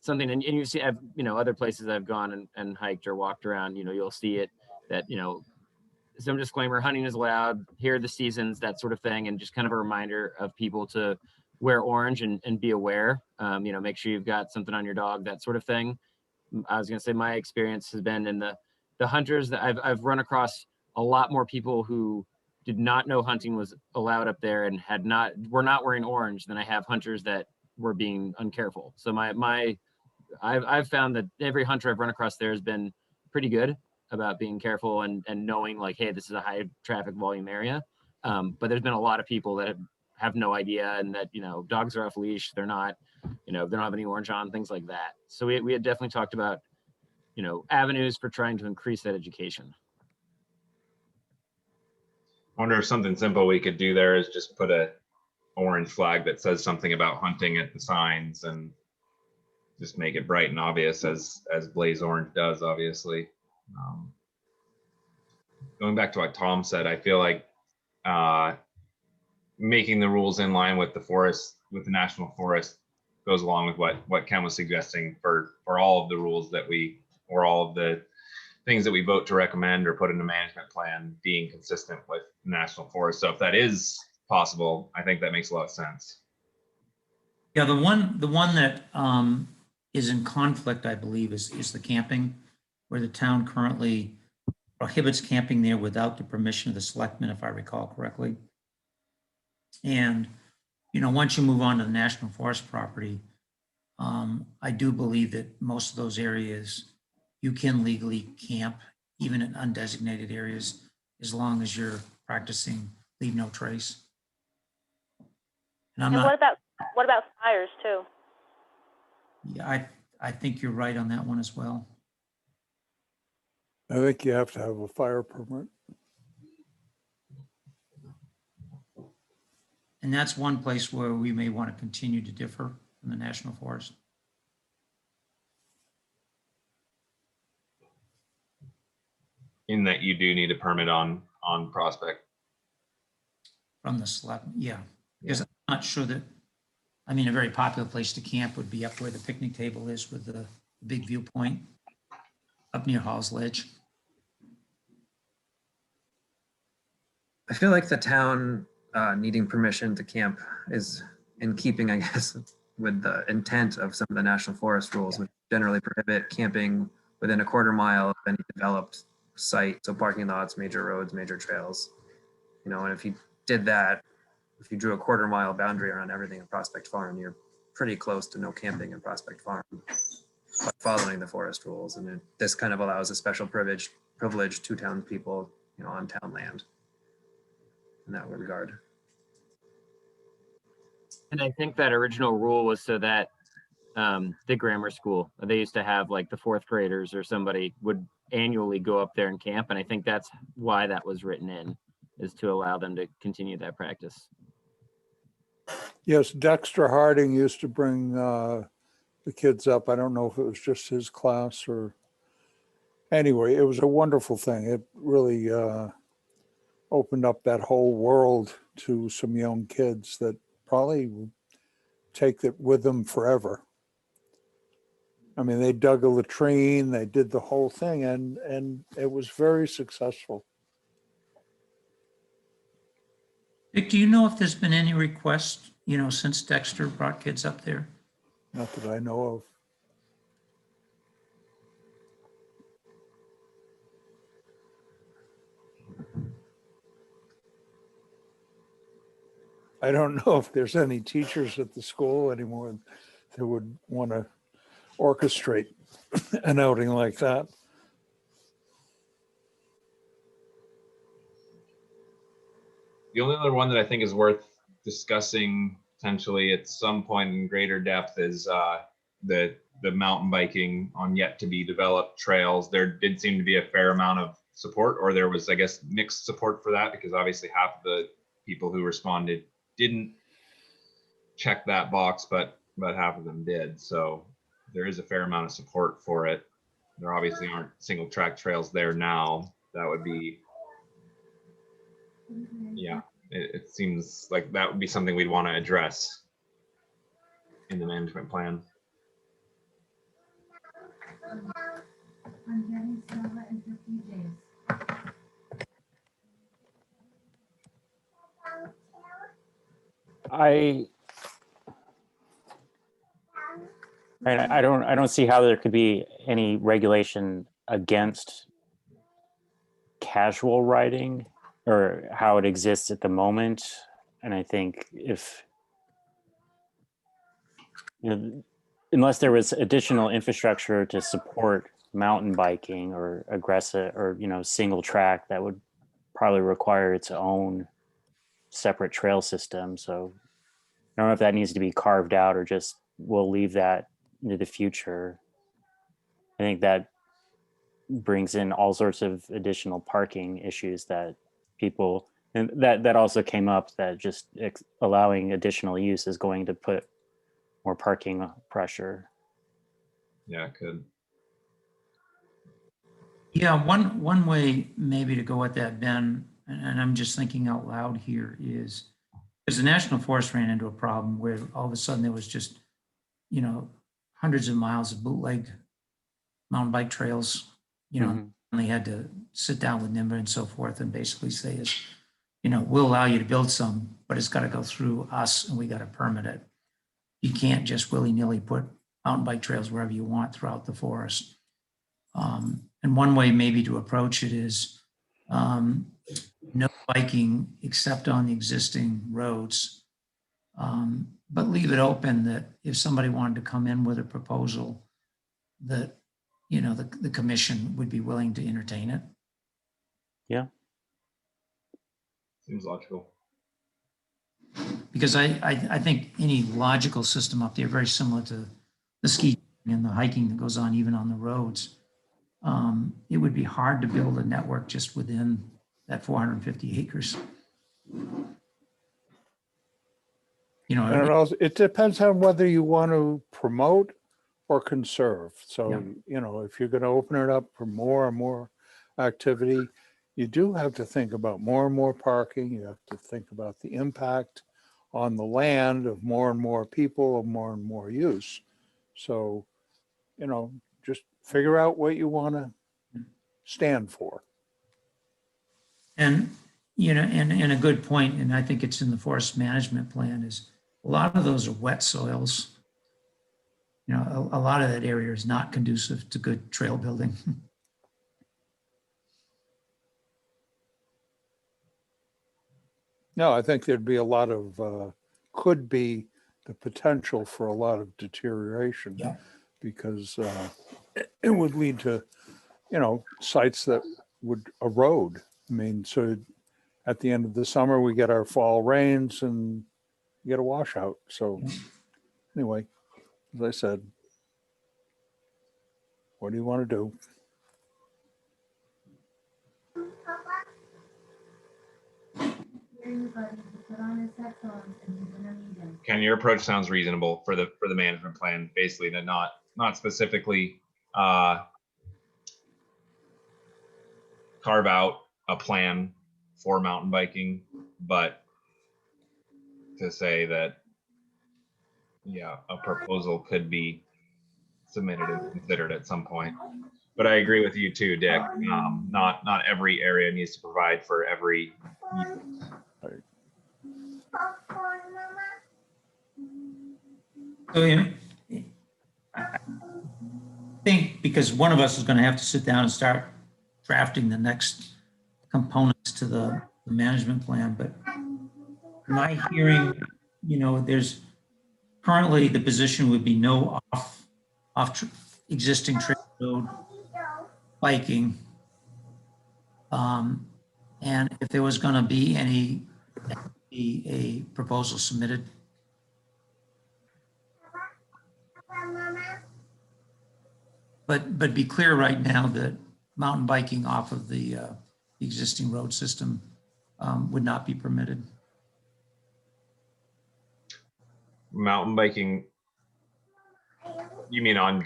something, and you see, other places I've gone and hiked or walked around, you'll see it that, some disclaimer, hunting is allowed, here are the seasons, that sort of thing. And just kind of a reminder of people to wear orange and be aware, make sure you've got something on your dog, that sort of thing. I was gonna say my experience has been in the hunters that I've run across a lot more people who did not know hunting was allowed up there and were not wearing orange than I have hunters that were being uncareful. So I've found that every hunter I've run across there has been pretty good about being careful and knowing like, hey, this is a high traffic volume area. But there's been a lot of people that have no idea, and that, dogs are off leash. They're not, they don't have any orange on, things like that. So we had definitely talked about, avenues for trying to increase that education. I wonder if something simple we could do there is just put a orange flag that says something about hunting at the signs, and just make it bright and obvious as Blaze Orange does, obviously. Going back to what Tom said, I feel like making the rules in line with the national forest goes along with what Ken was suggesting for all of the rules or all of the things that we vote to recommend or put in the management plan being consistent with national forest. So if that is possible, I think that makes a lot of sense. Yeah, the one that is in conflict, I believe, is the camping, where the town currently prohibits camping there without the permission of the selectmen, if I recall correctly. And, once you move on to the national forest property, I do believe that most of those areas, you can legally camp, even in undesignated areas, as long as you're practicing leave no trace. And what about fires too? Yeah, I think you're right on that one as well. I think you have to have a fire permit. And that's one place where we may want to continue to differ from the national forest. In that you do need a permit on Prospect. From the select, yeah. Because I'm not sure that, a very popular place to camp would be up where the picnic table is with the big viewpoint up near Hall's Ledge. I feel like the town needing permission to camp is in keeping, I guess, with the intent of some of the national forest rules, which generally prohibit camping within a quarter mile of any developed site. So parking lots, major roads, major trails, and if you did that, if you drew a quarter mile boundary around everything in Prospect Farm, you're pretty close to no camping in Prospect Farm, but following the forest rules. And this kind of allows a special privilege to townspeople, on town land in that regard. And I think that original rule was so that the grammar school, they used to have like the fourth graders or somebody would annually go up there and camp. And I think that's why that was written in, is to allow them to continue that practice. Yes, Dexter Harding used to bring the kids up. I don't know if it was just his class or anyway, it was a wonderful thing. It really opened up that whole world to some young kids that probably take it with them forever. They dug a latrine, they did the whole thing, and it was very successful. Vic, do you know if there's been any requests, since Dexter brought kids up there? Not that I know of. I don't know if there's any teachers at the school anymore that would want to orchestrate an outing like that. The only other one that I think is worth discussing potentially at some point in greater depth is the mountain biking on yet to be developed trails. There did seem to be a fair amount of support, or there was, I guess, mixed support for that, because obviously half of the people who responded didn't check that box, but half of them did. So there is a fair amount of support for it. There obviously aren't single track trails there now. That would be, yeah, it seems like that would be something we'd want to address in the management plan. I'm getting Stella in 15 days. And I don't see how there could be any regulation against casual riding or how it exists at the moment. And I think if, you know, unless there was additional infrastructure to support mountain biking or aggressive or, you know, single track, that would probably require its own separate trail system. So I don't know if that needs to be carved out or just we'll leave that into the future. I think that brings in all sorts of additional parking issues that people, and that also came up, that just allowing additional use is going to put more parking pressure. Yeah, it could. Yeah, one way maybe to go at that, Ben, and I'm just thinking out loud here, is because the National Forest ran into a problem where all of a sudden there was just, you know, hundreds of miles of bootleg mountain bike trails, you know, Mhm. and they had to sit down with NIMBA and so forth and basically say is, you know, we'll allow you to build some, but it's got to go through us and we got to permit it. You can't just willy-nilly put mountain bike trails wherever you want throughout the forest. And one way maybe to approach it is no biking except on the existing roads, but leave it open that if somebody wanted to come in with a proposal that, you know, the commission would be willing to entertain it. Yeah. Seems logical. Because I think any logical system up there, very similar to the ski and the hiking that goes on even on the roads, it would be hard to build a network just within that 450 acres. You know, And it also, it depends on whether you want to promote or conserve. So, Yeah. you know, if you're going to open it up for more and more activity, you do have to think about more and more parking. You have to think about the impact on the land of more and more people, of more and more use. So, you know, just figure out what you want to stand for. and, you know, and a good point, and I think it's in the forest management plan, is a lot of those are wet soils. You know, a lot of that area is not conducive to good trail building. No, I think there'd be a lot of, could be the potential for a lot of deterioration. Yeah. Because it would lead to, you know, sites that would erode. I mean, so at the end of the summer, we get our fall rains and get a washout. So Yeah. anyway, as I said, what do you want to do? Hear you, buddy. He put on his headphones and he's in a meeting. Ken, your approach sounds reasonable for the management plan, basically to not specifically carve out a plan for mountain biking, but to say that, yeah, a proposal could be submitted and considered at some point. But I agree with you too, Dick. Not every area needs to provide for every. So, you know, I think because one of us is going to have to sit down and start drafting the next components to the management plan, but am I hearing, you know, there's currently the position would be no off existing trail road biking. And if there was going to be a proposal submitted. But be clear right now that mountain biking off of the existing road system would not be permitted. Mountain biking, you mean on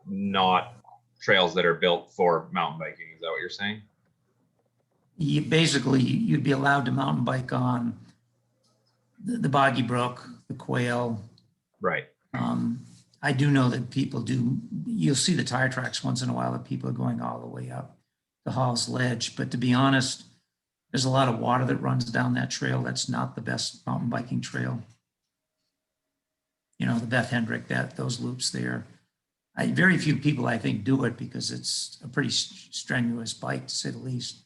not trails that are built for mountain biking? Is that what you're saying? Basically, you'd be allowed to mountain bike on the Boggy Brook, the Quail. Right. I do know that people do, you'll see the tire tracks once in a while that people are going all the way up the Hall's Ledge. But to be honest, there's a lot of water that runs down that trail. That's not the best mountain biking trail. you know, the Beth Hendrick, those loops there. Very few people, I think, do it because it's a pretty strenuous bike, to say the least.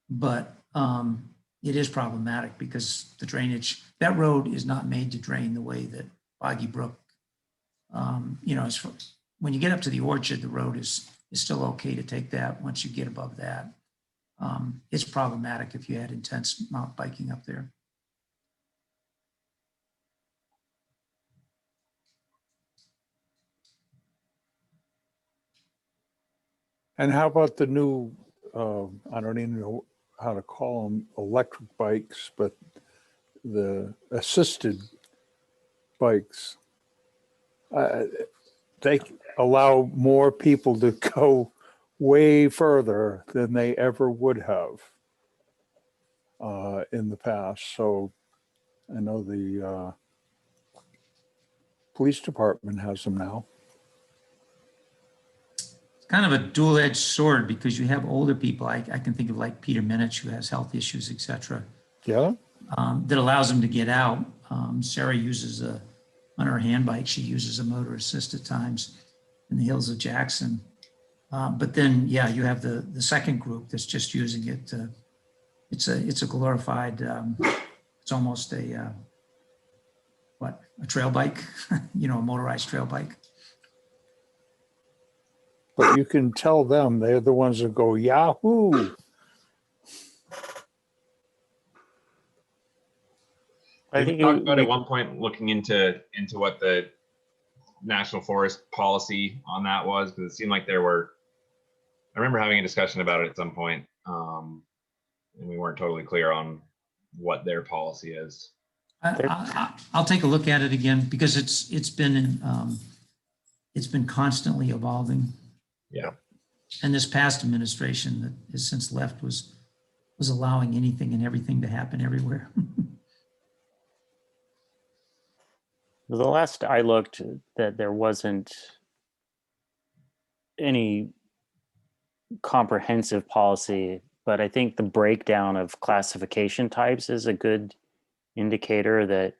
But it is problematic because the drainage, that road is not made to drain the way that Boggy Brook, you know, when you get up to the orchard, the road is still okay to take that. Once you get above that, it's problematic if you had intense mountain biking up there. And how about the new, I don't even know how to call them, electric bikes, but the assisted bikes? They allow more people to go way further than they ever would have in the past. So I know the police department has them now. Kind of a dual-edged sword because you have older people. I can think of like Peter Minich, who has health issues, et cetera, Yeah. that allows them to get out. Sarah uses on her hand bike, she uses a motor assist at times in the hills of Jackson. But then, yeah, you have the second group that's just using it. It's a glorified, it's almost a trail bike, you know, a motorized trail bike. But you can tell them they're the ones that go, Yahoo! I think We talked about at one point looking into what the National Forest policy on that was, because it seemed like I remember having a discussion about it at some point, and we weren't totally clear on what their policy is. I'll take a look at it again because it's been constantly evolving. Yeah. And this past administration that has since left was allowing anything and everything to happen everywhere. The last I looked, that there wasn't any comprehensive policy, but I think the breakdown of classification types is a good indicator that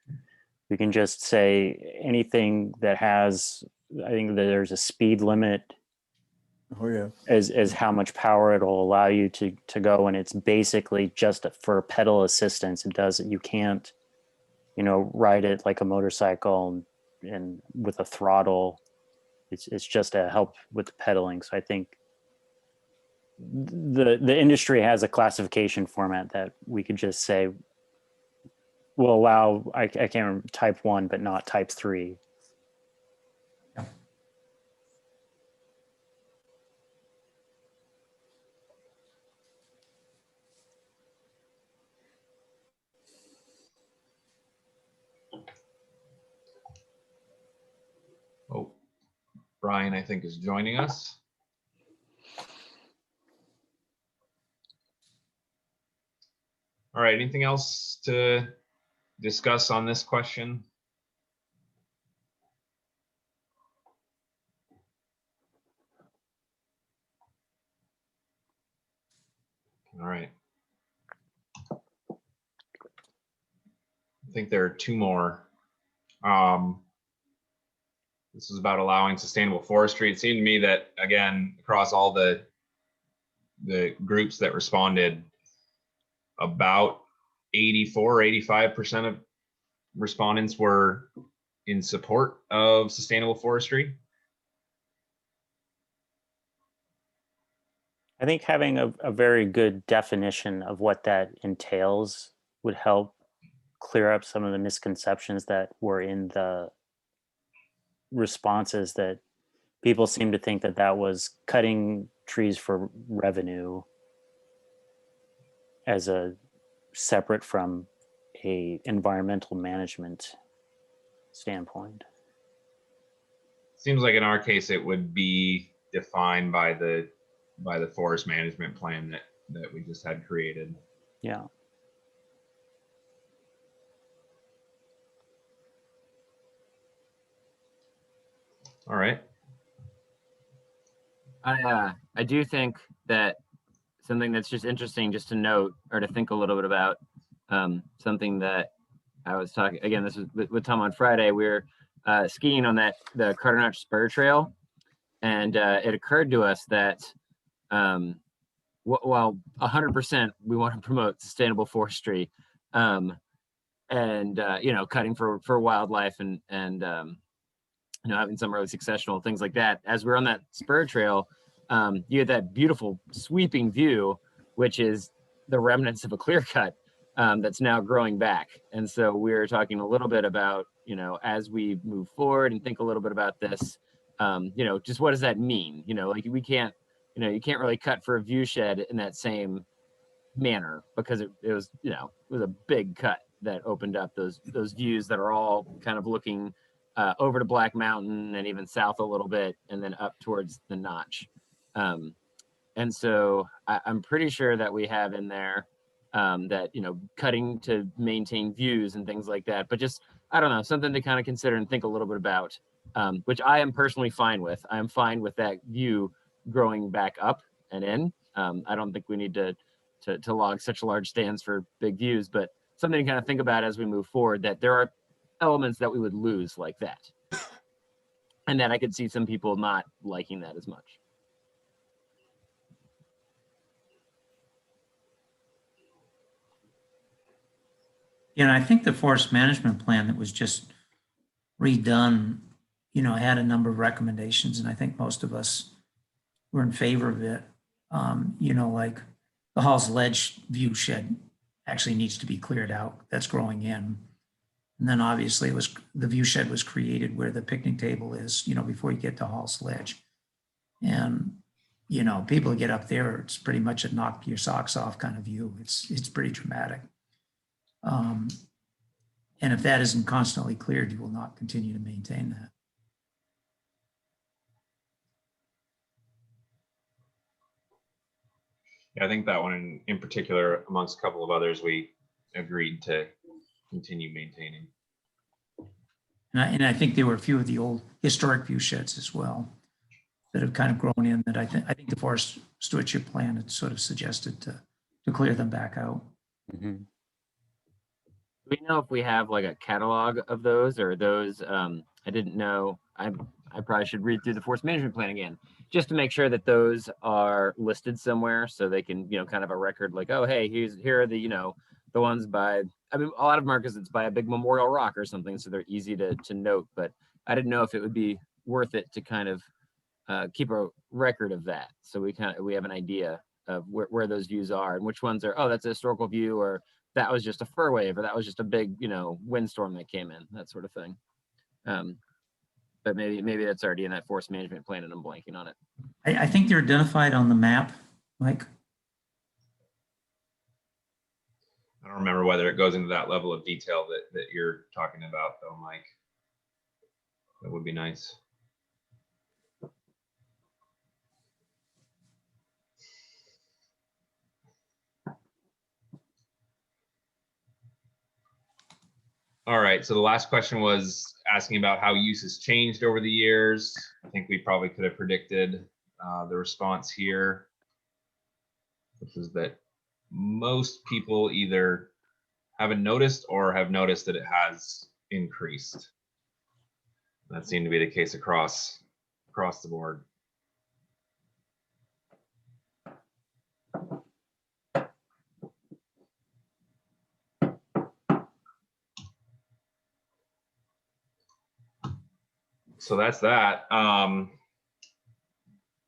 we can just say anything that has, I think that there's a speed limit Oh, yeah. as how much power it'll allow you to go, and it's basically just for pedal assistance. It does, you can't, you know, ride it like a motorcycle and with a throttle. It's just to help with the pedaling. So I think the industry has a classification format that we could just say will allow, I can't remember, type 1 but not type 3. Oh, Brian, I think, is joining us. All right, anything else to discuss on this question? All right. I think there are two more. This is about allowing sustainable forestry. It seemed to me that, again, across all the groups that responded, about 85% of respondents were in support of sustainable forestry. I think having a very good definition of what that entails would help clear up some of the misconceptions that were in the responses, that people seem to think that that was cutting trees for revenue as a separate from a environmental management standpoint. Seems like in our case it would be defined by the forest management plan that we just had created. Yeah. All right. I do think that something that's just interesting just to note or to think a little bit about, something that I was talking, again, this was with Tom on Friday, we're skiing on the Carter Notch Spur Trail, and it occurred to us that while 100% we want to promote sustainable forestry, and cutting for wildlife and having some really successful things like that. As we're on that spur trail, you get that beautiful sweeping view, which is the remnants of a clear cut that's now growing back. And so we're talking a little bit about, as we move forward and think a little bit about this, just what does that mean? Like we can't, you can't really cut for a view shed in that same manner because it was a big cut that opened up those views that are all kind of looking over to Black Mountain and even south a little bit and then up towards the Notch. And so I'm pretty sure that we have in there that, cutting to maintain views and things like that, but just, I don't know, something to kind of consider and think a little bit about, which I am personally fine with. I'm fine with that view growing back up and in. I don't think we need to log such large stands for big views, but something to kind of think about as we move forward, that there are elements that we would lose like that. And that I could see some people not liking that as much. I think the forest management plan that was just redone, had a number of recommendations, and I think most of us were in favor of it. Like the Hall's Ledge view shed actually needs to be cleared out. That's growing in. And then obviously the view shed was created where the picnic table is, before you get to Hall's Ledge. And, people get up there, it's pretty much a knock your socks off kind of view. It's pretty dramatic. And if that isn't constantly cleared, you will not continue to maintain that. Yeah, I think that one in particular, amongst a couple of others, we agreed to continue maintaining. And I think there were a few of the old historic view sheds as well that have kind of grown in that I think the forest stewardship plan had sort of suggested to clear them back out. Mm-hmm. Do we know if we have like a catalog of those, or those? I didn't know. I probably should read through the forest management plan again, just to make sure that those are listed somewhere, so they can, kind of a record like, oh, hey, here are the, the ones by. I mean, a lot of them are because it's by a big memorial rock or something, so they're easy to note. But I didn't know if it would be worth it to kind of keep a record of that, so we have an idea of where those views are and which ones are. Oh, that's a historical view, or that was just a fir wave, or that was just a big, windstorm that came in, that sort of thing. But maybe that's already in that forest management plan and I'm blanking on it. I think they're identified on the map, Mike. I don't remember whether it goes into that level of detail that you're talking about, though, Mike. That would be nice. All right, so the last question was asking about how use has changed over the years. I think we probably could have predicted the response here, which is that most people either haven't noticed or have noticed that it has increased. That seemed to be the case across the board. So that's that. I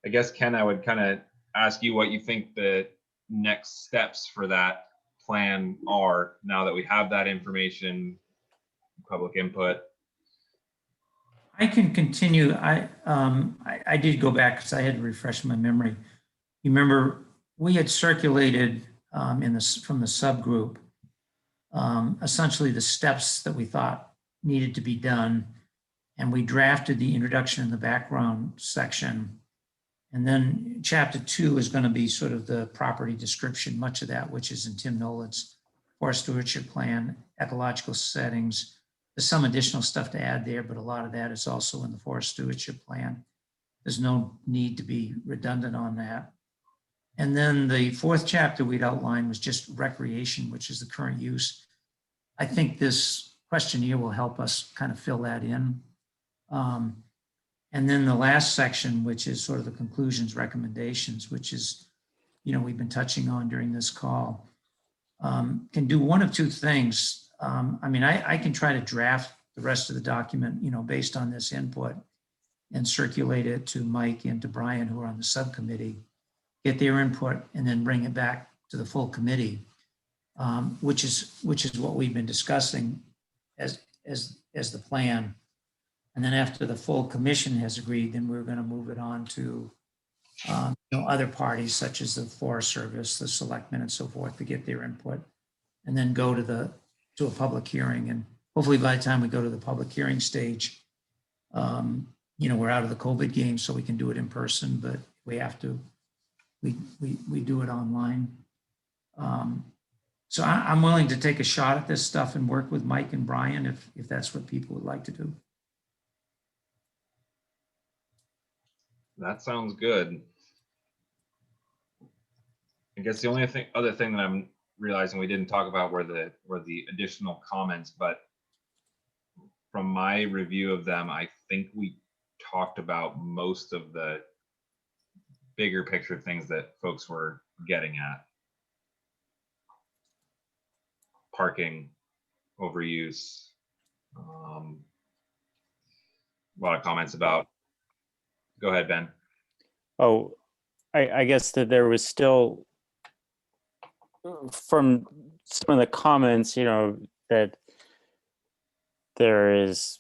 guess, Ken, I would kind of ask you what you think the next steps for that plan are now that we have that information, public input. I can continue. I did go back because I had to refresh my memory. You remember we had circulated from the subgroup essentially the steps that we thought needed to be done. And we drafted the introduction and the background section. And then chapter 2 is going to be sort of the property description, much of that, which is in Tim Nolan's forest stewardship plan, ecological settings. There's some additional stuff to add there, but a lot of that is also in the forest stewardship plan. There's no need to be redundant on that. And then the 4th chapter we'd outlined was just recreation, which is the current use. I think this questionnaire will help us kind of fill that in. And then the last section, which is sort of the conclusions, recommendations, which is, we've been touching on during this call, can do one of two things. I can try to draft the rest of the document, based on this input and circulate it to Mike and to Brian, who are on the subcommittee, get their input, and then bring it back to the full committee, which is what we've been discussing as the plan. And then after the full commission has agreed, then we're going to move it on to other parties such as the Forest Service, the selectmen, and so forth, to get their input, and then go to a public hearing. And hopefully by the time we go to the public hearing stage, we're out of the COVID game, so we can do it in person, but we have to, we do it online. So I'm willing to take a shot at this stuff and work with Mike and Brian if that's what people would like to do. That sounds good. I guess the only other thing that I'm realizing we didn't talk about were the additional comments, but from my review of them, I think we talked about most of the bigger picture things that folks were getting at. Parking, overuse, a lot of comments about. Go ahead, Ben. Oh, I guess that there was still, from some of the comments, that there is,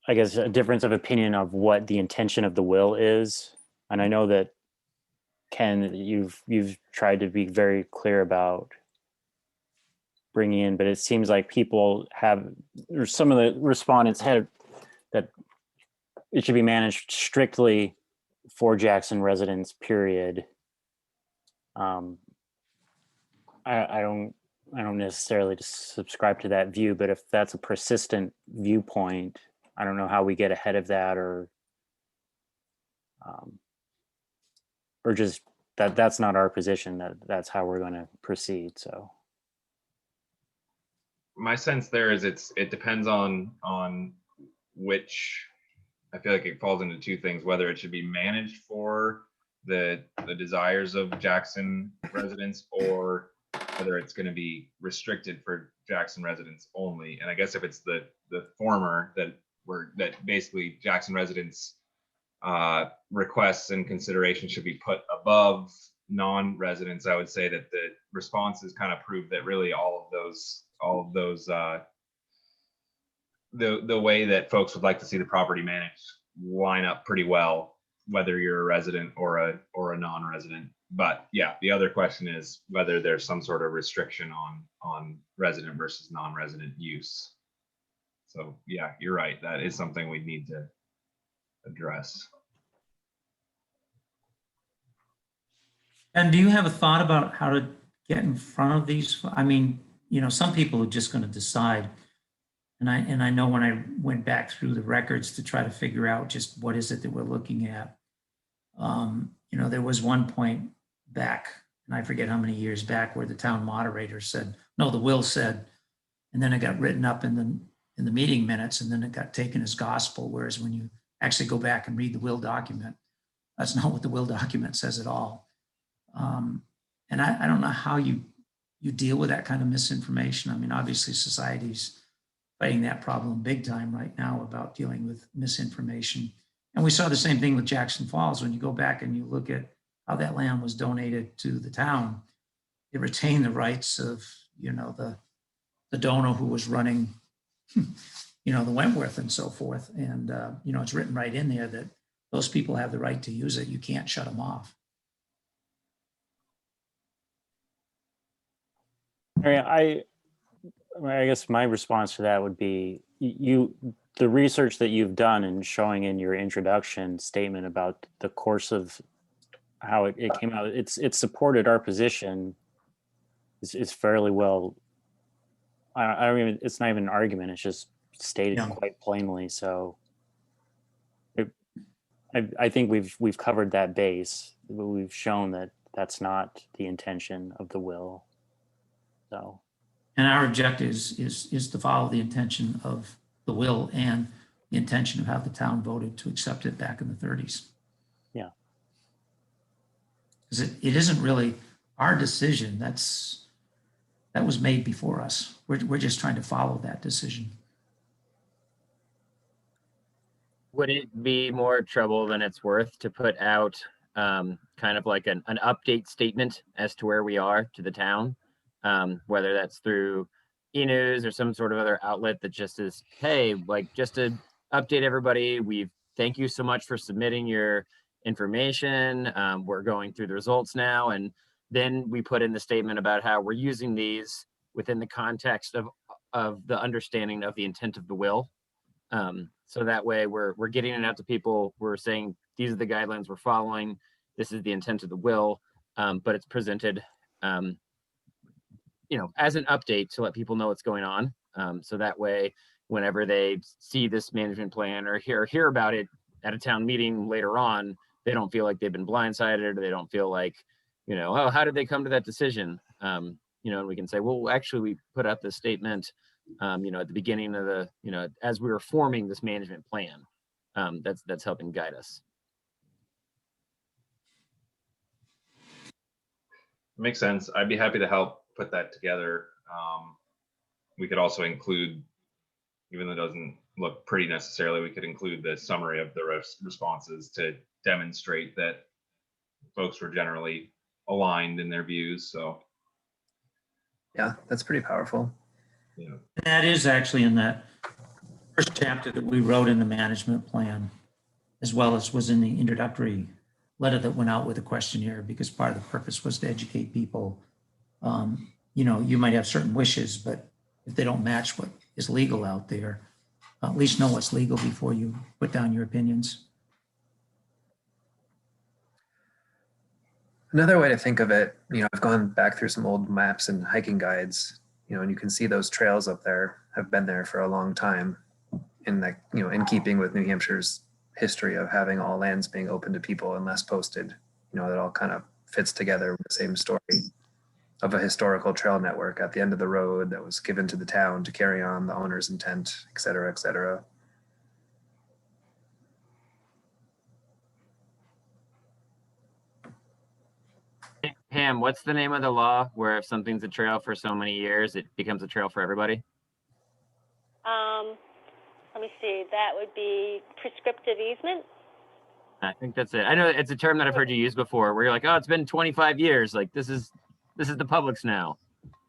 I guess, a difference of opinion of what the intention of the will is. And I know that, Ken, you've tried to be very clear about bringing in, but it seems like people have, or some of the respondents had, that it should be managed strictly for Jackson residents, period. I don't necessarily subscribe to that view, but if that's a persistent viewpoint, I don't know how we get ahead of that, or just that's not our position, that's how we're going to proceed. So My sense there is it depends on which. I feel like it falls into two things: whether it should be managed for the desires of Jackson residents, or whether it's going to be restricted for Jackson residents only. And I guess if it's the former, that basically Jackson residents requests and considerations should be put above non-residents, I would say that the responses kind of prove that really all of those the way that folks would like to see the property managed line up pretty well, whether you're a resident or a non-resident. But yeah, the other question is whether there's some sort of restriction on resident versus non-resident use. So yeah, you're right. That is something we need to address. And do you have a thought about how to get in front of these? I mean, some people are just going to decide. And I know when I went back through the records to try to figure out just what is it that we're looking at, there was one point back, and I forget how many years back, where the town moderator said, no, the will said, and then it got written up in the meeting minutes, and then it got taken as gospel. Whereas when you actually go back and read the will document, that's not what the will document says at all. And I don't know how you deal with that kind of misinformation. I mean, obviously society's fighting that problem big time right now about dealing with misinformation. And we saw the same thing with Jackson Falls. When you go back and you look at how that land was donated to the town, it retained the rights of, the donor who was running, the Wentworth and so forth. And, it's written right in there that those people have the right to use it. You can't shut them off. I guess my response to that would be the research that you've done and showing in your introduction statement about the course of how it came out, it's supported our position is fairly well. I don't even, it's not even an argument, it's just stated quite plainly. So I think we've covered that base. We've shown that that's not the intention of the will. So. And our objective is to follow the intention of the will and the intention of how the town voted to accept it back in the 30s. Yeah. Because it isn't really our decision. That was made before us. We're just trying to follow that decision. Would it be more trouble than it's worth to put out kind of like an update statement as to where we are to the town? Whether that's through e-news or some sort of other outlet that just is, hey, like just to update everybody, thank you so much for submitting your information. We're going through the results now. And then we put in the statement about how we're using these within the context of the understanding of the intent of the will. So that way we're getting it out to people. We're saying, these are the guidelines we're following. This is the intent of the will, but it's presented, as an update to let people know what's going on. So that way, whenever they see this management plan or hear about it at a town meeting later on, they don't feel like they've been blindsided, or they don't feel like, oh, how did they come to that decision? And we can say, well, actually, we put out this statement, at the beginning of the, as we were forming this management plan, that's helping guide us. Makes sense. I'd be happy to help put that together. We could also include, even though it doesn't look pretty necessarily, we could include the summary of the responses to demonstrate that folks were generally aligned in their views. So Yeah, that's pretty powerful. That is actually in that first chapter that we wrote in the management plan, as well as was in the introductory letter that went out with a questionnaire, because part of the purpose was to educate people. You might have certain wishes, but if they don't match what is legal out there, at least know what's legal before you put down your opinions. Another way to think of it, I've gone back through some old maps and hiking guides, and you can see those trails up there have been there for a long time, in that, in keeping with New Hampshire's history of having all lands being open to people unless posted. That all kind of fits together with the same story of a historical trail network at the end of the road that was given to the town to carry on the owner's intent, et cetera, et cetera. Pam, what's the name of the law where if something's a trail for so many years, it becomes a trail for everybody? Let me see. That would be prescriptive easement. I think that's it. I know it's a term that I've heard you use before, where you're like, oh, it's been 25 years. Like this is the public's now.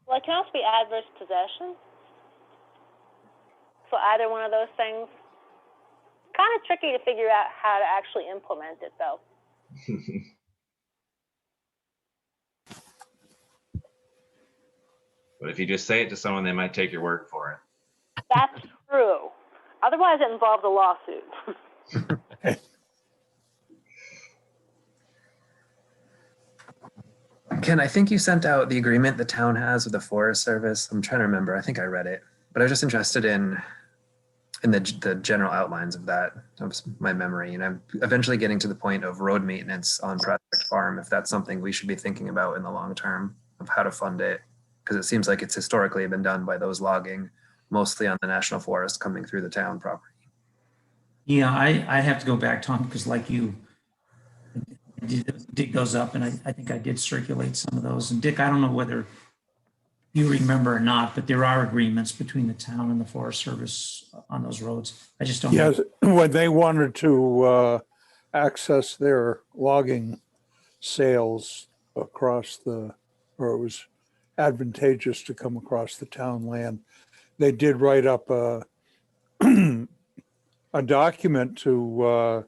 Well, it can also be adverse possession. So either one of those things. Kind of tricky to figure out how to actually implement it, though. But if you just say it to someone, they might take your word for it. That's true. Otherwise, it involves a lawsuit. Ken, I think you sent out the agreement the town has with the Forest Service. I'm trying to remember. I think I read it, but I was just interested in the general outlines of that. That was my memory. And I'm eventually getting to the point of road maintenance on Prospect Farm, if that's something we should be thinking about in the long term of how to fund it, because it seems like it's historically been done by those logging, mostly on the national forest coming through the town property. Yeah, I have to go back, Tom, because like you, I did dig those up, and I think I did circulate some of those. And Dick, I don't know whether you remember or not, but there are agreements between the town and the Forest Service on those roads. I just don't know. Yes, when they wanted to access their logging sales across or it was advantageous to come across the town land, they did write up a document to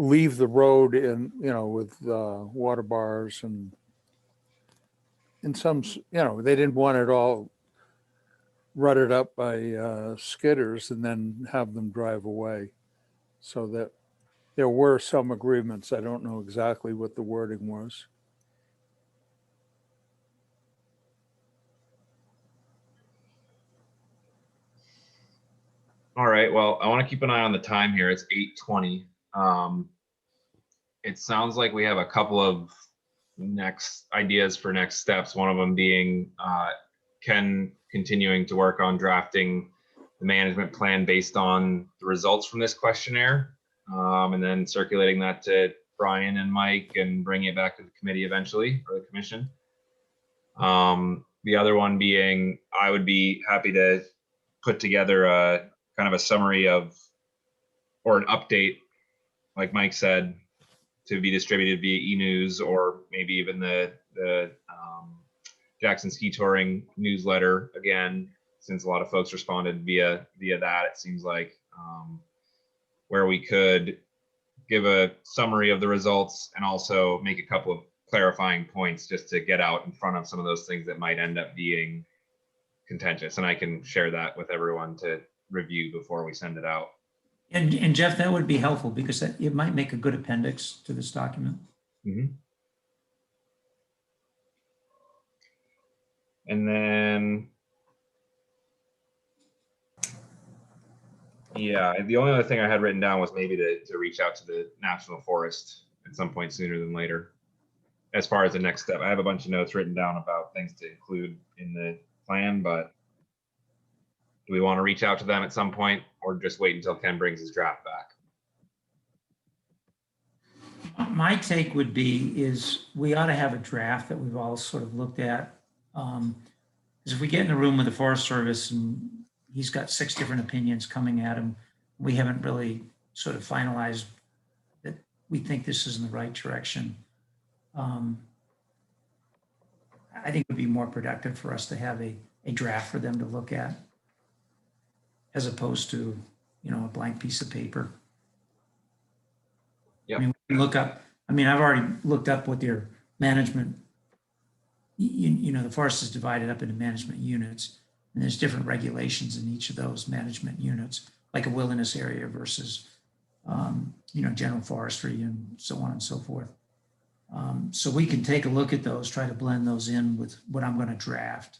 leave the road in, with water bars and some, they didn't want it all rutted up by skidders and then have them drive away. So that there were some agreements. I don't know exactly what the wording was. All right. Well, I want to keep an eye on the time here. It's 8:20. It sounds like we have a couple of next ideas for next steps. One of them being Ken continuing to work on drafting the management plan based on the results from this questionnaire, and then circulating that to Brian and Mike and bringing it back to the committee eventually, or the commission. The other one being, I would be happy to put together a kind of a summary of, or an update, like Mike said, to be distributed via e-news, or maybe even the Jackson Ski Touring newsletter again, since a lot of folks responded via that. It seems like where we could give a summary of the results and also make a couple of clarifying points just to get out in front of some of those things that might end up being contentious. And I can share that with everyone to review before we send it out. And Jeff, that would be helpful because it might make a good appendix to this document. Mm-hmm. And then, yeah, the only other thing I had written down was maybe to reach out to the National Forest at some point sooner than later. As far as the next step, I have a bunch of notes written down about things to include in the plan, but do we want to reach out to them at some point, or just wait until Ken brings his draft back? My take would be is we ought to have a draft that we've all sort of looked at. Because if we get in the room with the Forest Service and he's got 6 different opinions coming at him, we haven't really sort of finalized that we think this is in the right direction. I think it would be more productive for us to have a draft for them to look at, as opposed to, you know, a blank piece of paper. Yep. I mean, we can look up, I mean, I've already looked up what their management, you know, the forest is divided up into management units, and there's different regulations in each of those management units, like a wilderness area versus, you know, general forestry and so on and so forth. So we can take a look at those, try to blend those in with what I'm going to draft,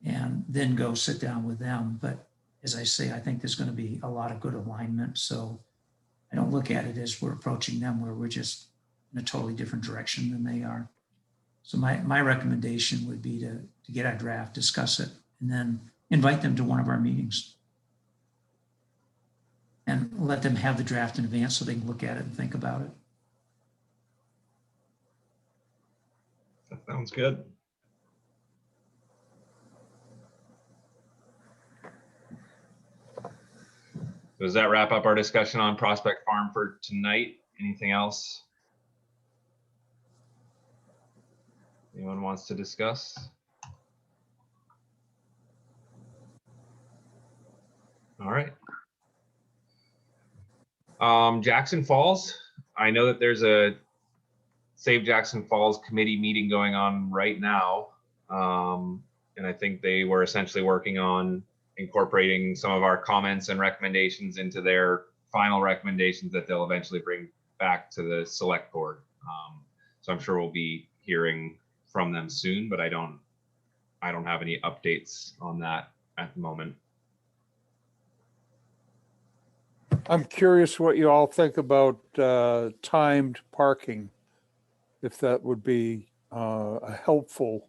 and then go sit down with them. But as I say, I think there's going to be a lot of good alignment. So I don't look at it as we're approaching them where we're just in a totally different direction than they are. So my recommendation would be to get our draft, discuss it, and then invite them to one of our meetings. And let them have the draft in advance so they can look at it and think about it. That sounds good. Does that wrap up our discussion on Prospect Farm for tonight? Anything else anyone wants to discuss? All right. Jackson Falls. I know that there's a Save Jackson Falls committee meeting going on right now. And I think they were essentially working on incorporating some of our comments and recommendations into their final recommendations that they'll eventually bring back to the select board. So I'm sure we'll be hearing from them soon, but I don't have any updates on that at the moment. I'm curious what you all think about timed parking, if that would be a helpful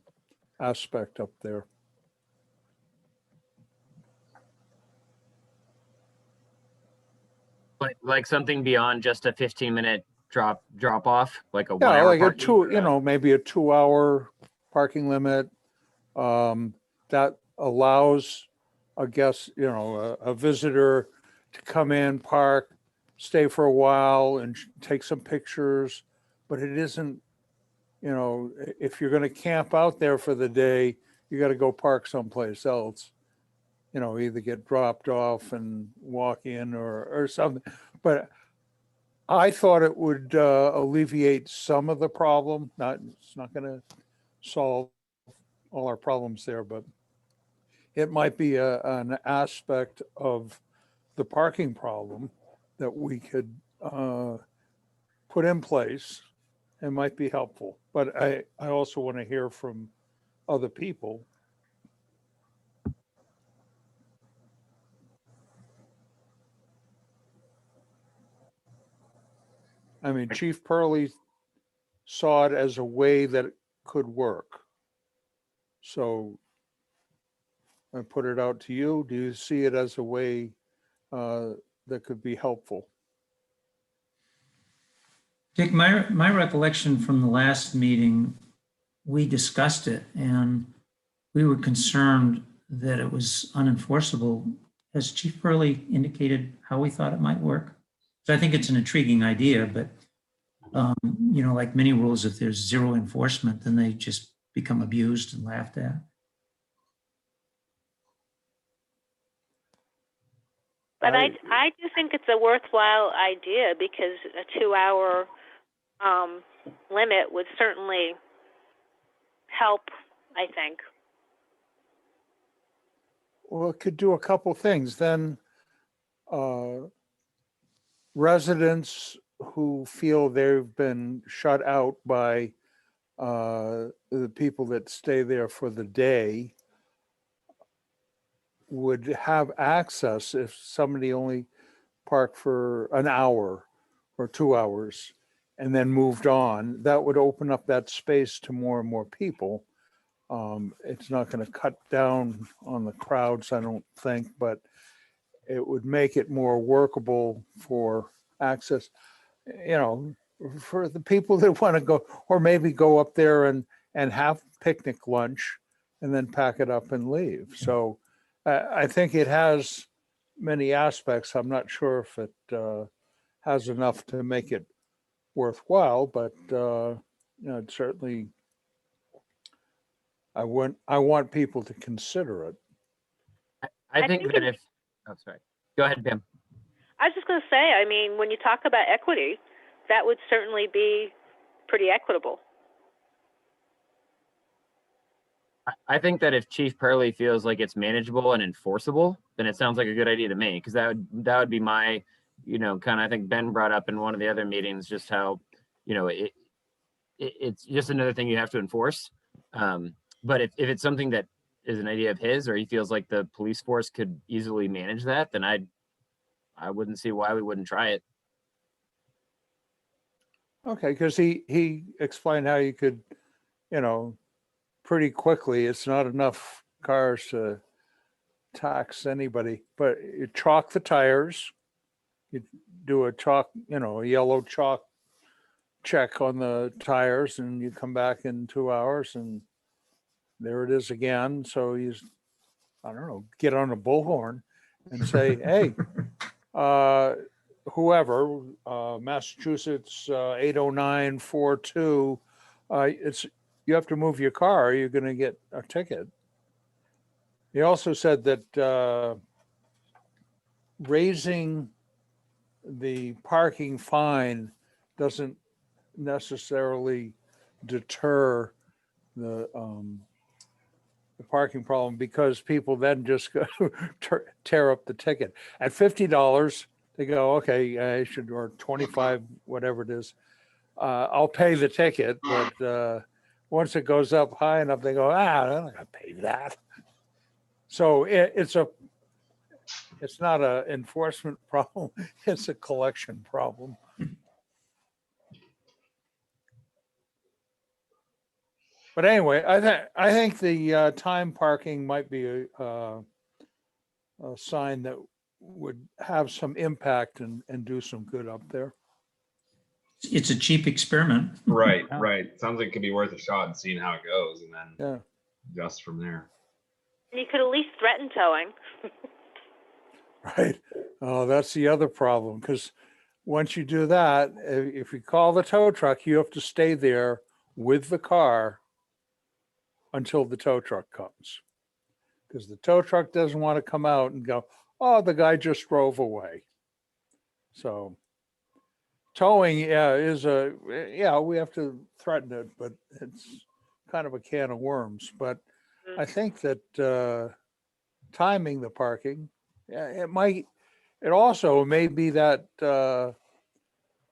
aspect up there. Like something beyond just a 15-minute drop off, like a 1 Yeah, hour like a parking? 2, you know, maybe a 2-hour parking limit that allows, I guess, you know, a visitor to come in, park, stay for a while and take some pictures. But it isn't, you know, if you're going to camp out there for the day, you got to go park someplace else. You know, either get dropped off and walk in or something. But I thought it would alleviate some of the problem. It's not going to solve all our problems there, but it might be an aspect of the parking problem that we could put in place. It might be helpful, but I also want to hear from other people. I mean, Chief Purley saw it as a way that it could work. So I put it out to you. Do you see it as a way that could be helpful? Dick, my recollection from the last meeting, we discussed it and we were concerned that it was unenforceable. Has Chief Burley indicated how we thought it might work? So I think it's an intriguing idea, but you know, like many rules, if there's zero enforcement, then they just become abused and laughed at. But I do think it's a worthwhile idea because a 2-hour limit would certainly help, I think. Well, it could do a couple things. Then residents who feel they've been shut out by the people that stay there for the day would have access if somebody only parked for an hour or 2 hours and then moved on. That would open up that space to more and more people. It's not going to cut down on the crowds, I don't think, but it would make it more workable for access, you know, for the people that want to go, or maybe go up there and have picnic lunch and then pack it up and leave. So I think it has many aspects. I'm not sure if it has enough to make it worthwhile, but you know, it certainly, I want people to consider it. I I think think that if, oh, sorry. Go ahead, Pam. I was just going to say, I mean, when you talk about equity, that would certainly be pretty equitable. I think that if Chief Purley feels like it's manageable and enforceable, then it sounds like a good idea to me, because that would be my, you know, kind of, I think Ben brought up in one of the other meetings just how, you know, it's just another thing you have to enforce. But if it's something that is an idea of his, or he feels like the police force could easily manage that, then I wouldn't see why we wouldn't try it. Okay, because he explained how you could, you know, pretty quickly, it's not enough cars to tax anybody, but you chalk the tires, you do a chalk, you know, a yellow chalk check on the tires, and you come back in 2 hours and there it is again. So you, I don't know, get on a bullhorn and say, hey, whoever, Massachusetts 80942, it's, you have to move your car, or you're going to get a ticket. He also said that raising the parking fine doesn't necessarily deter the parking problem, because people then just go tear up the ticket. At $50, they go, okay, I should, or 25, whatever it is, I'll pay the ticket, but once it goes up high enough, they go, I'm not gonna pay that. So it's not a enforcement problem, it's a collection problem. But anyway, I think the time parking might be a sign that would have some impact and do some good up there. It's a cheap experiment. Right, Yeah. right. Sounds like it could be worth a shot and seeing how it goes, and then Yeah. adjust from there. And you could at least threaten towing. Right. Oh, that's the other problem, because once you do that, if you call the tow truck, you have to stay there with the car until the tow truck comes, because the tow truck doesn't want to come out and go, oh, the guy just drove away. So towing, we have to threaten it, but it's kind of a can of worms. But I think that timing the parking, it also may be that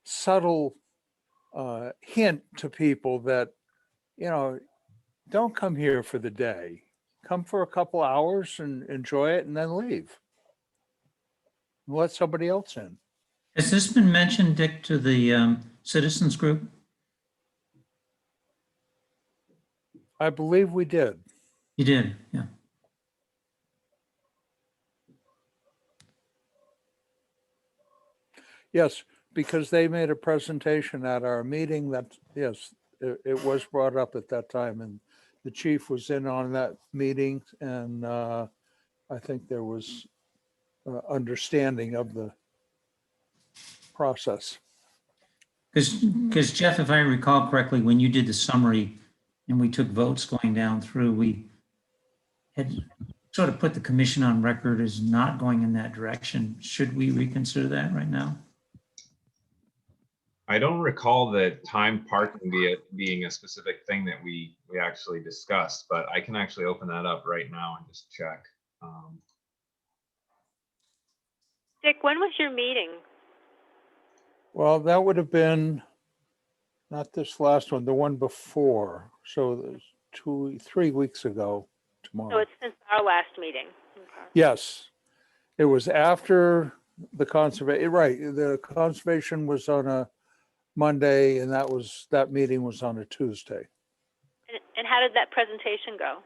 subtle hint to people that, you know, don't come here for the day. Come for a couple hours and enjoy it and then leave. Let somebody else in. Has this been mentioned, Dick, to the citizens group? I believe we did. You did, yeah. Yes, because they made a presentation at our meeting that, yes, it was brought up at that time, and the chief was in on that meeting, and I think there was understanding of the process. Because Jeff, if I recall correctly, when you did the summary and we took votes going down through, we had sort of put the commission on record as not going in that direction. Should we reconsider that right now? I don't recall the time parking being a specific thing that we actually discussed, but I can actually open that up right now and just check. Dick, when was your meeting? Well, that would have been not this last one, the one before. So there's 3 weeks ago So tomorrow. it's since our last meeting. Okay. Yes, it was after the conservation, right, the conservation was on a Monday, and that meeting was on a Tuesday. And how did that presentation go?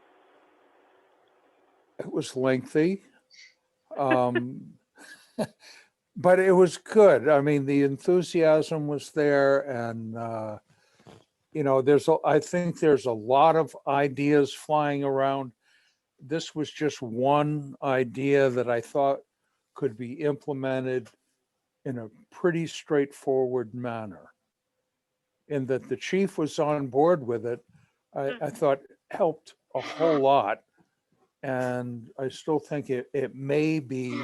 It was lengthy. But it was good. I mean, the enthusiasm was there, and I think there's a lot of ideas flying around. This was just one idea that I thought could be implemented in a pretty straightforward manner. And that the chief was on board with it, I thought helped a whole lot. And I still think it may be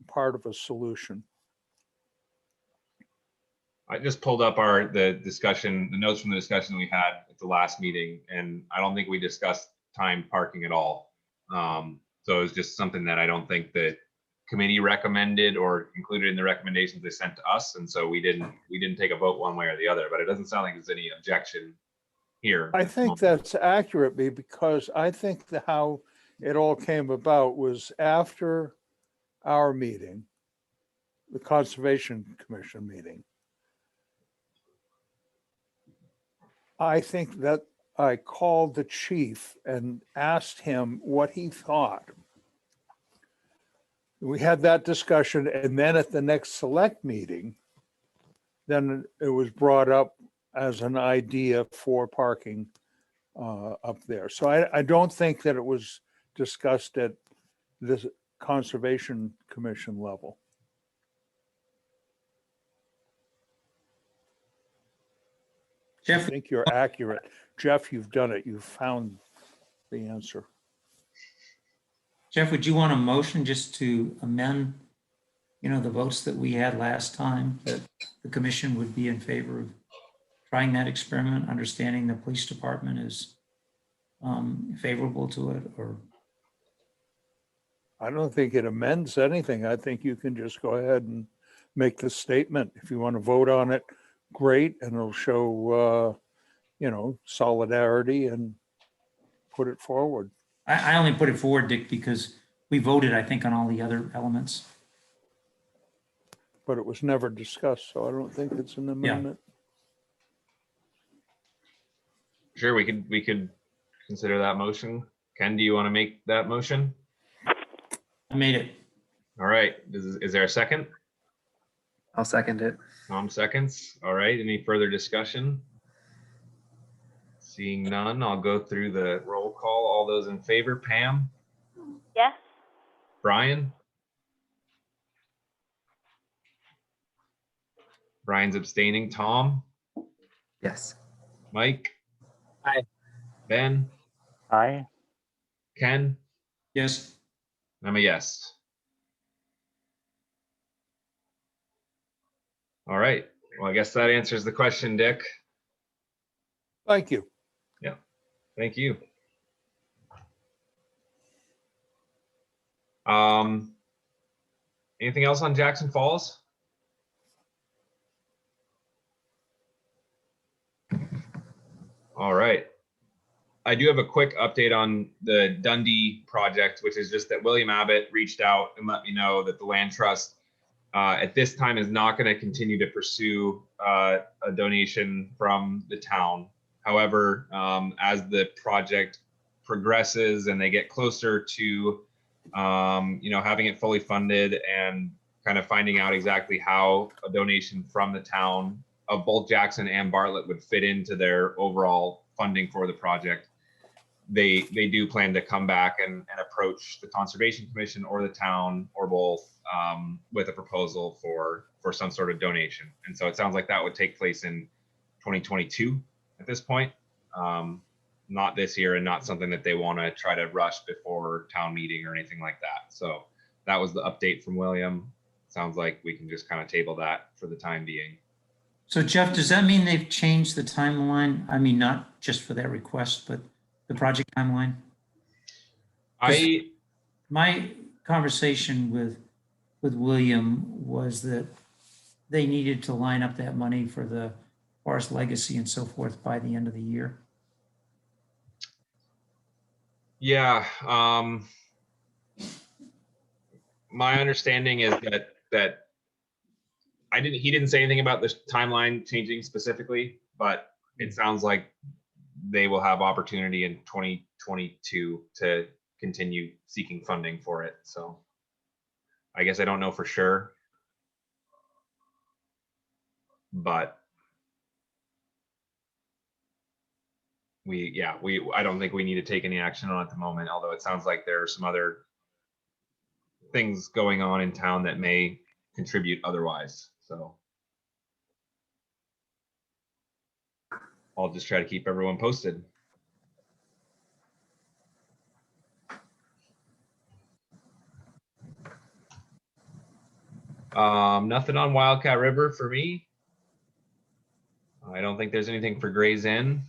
part of a solution. I just pulled up the notes from the discussion we had at the last meeting, and I don't think we discussed time parking at all. So it was just something that I don't think the committee recommended or included in the recommendations they sent to us, and so we didn't take a vote one way or the other. But it doesn't sound like there's any objection here. I think that's accurate, because I think how it all came about was after our meeting, the Conservation Commission meeting. I think that I called the chief and asked him what he thought. We had that discussion, and then at the next select meeting, then it was brought up as an idea for parking up there. So I don't think that it was discussed at this Conservation Commission level. I Jeff, think you're accurate. Jeff, you've done it. You've found the answer. would you want a motion just to amend, the votes that we had last time, that the commission would be in favor of trying that experiment, understanding the police department is favorable to it, or? I don't think it amends anything. I think you can just go ahead and make the statement. If you want to vote on it, great, and it'll show, solidarity and put it forward. I only put it forward, Dick, because we voted, I think, on all the other elements. But it was never discussed, so I don't think it's an amendment. Sure, we could consider that motion. Ken, do you want to make that motion? I made it. All right. Is there a second? I'll second it. Tom seconds. All right. Any further discussion? Seeing none, I'll go through the roll call. All those in favor, Pam? Yes? Brian? Brian's abstaining. Tom? Yes. Mike? Aye. Ben? Aye. Ken? Yes. I'm a yes. All right. Well, I guess that answers the question, Dick. Thank you. Yeah. Thank you. Anything else on Jackson Falls? All right. I do have a quick update on the Dundee project, which is just that William Abbott reached out and let me know that the land trust at this time is not going to continue to pursue a donation from the town. However, as the project progresses and they get closer to, having it fully funded and kind of finding out exactly how a donation from the town of both Jackson and Bartlett would fit into their overall funding for the project. They do plan to come back and approach the Conservation Commission or the town or both with a proposal for some sort of donation. And so it sounds like that would take place in 2022 at this point. Not this year, and not something that they want to try to rush before town meeting or anything like that. So that was the update from William. Sounds like we can just kind of table that for the time being. So Jeff, does that mean they've changed the timeline? I mean, not just for that request, but the project timeline? My conversation with William was that they needed to line up that money for the forest legacy and so forth by the end of the year. Yeah. My understanding is that he didn't say anything about the timeline changing specifically, but it sounds like they will have opportunity in 2022 to continue seeking funding for it. So I guess I don't know for sure, but I don't think we need to take any action on it at the moment, although it sounds like there are some other things going on in town that may contribute otherwise. So I'll just try to keep everyone posted. Nothing on Wildcat River for me. I don't think there's anything for Gray's Inn.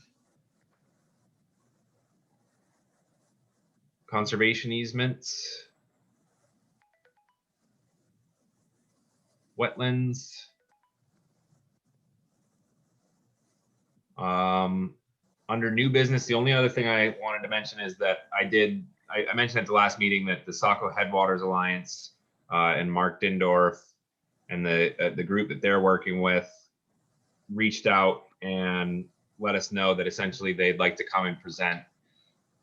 Conservation easements. Wetlands. Under new business, the only other thing I wanted to mention is that I mentioned at the last meeting that the Saco Headwaters Alliance and Mark Dindorf and the group that they're working with reached out and let us know that essentially they'd like to come and present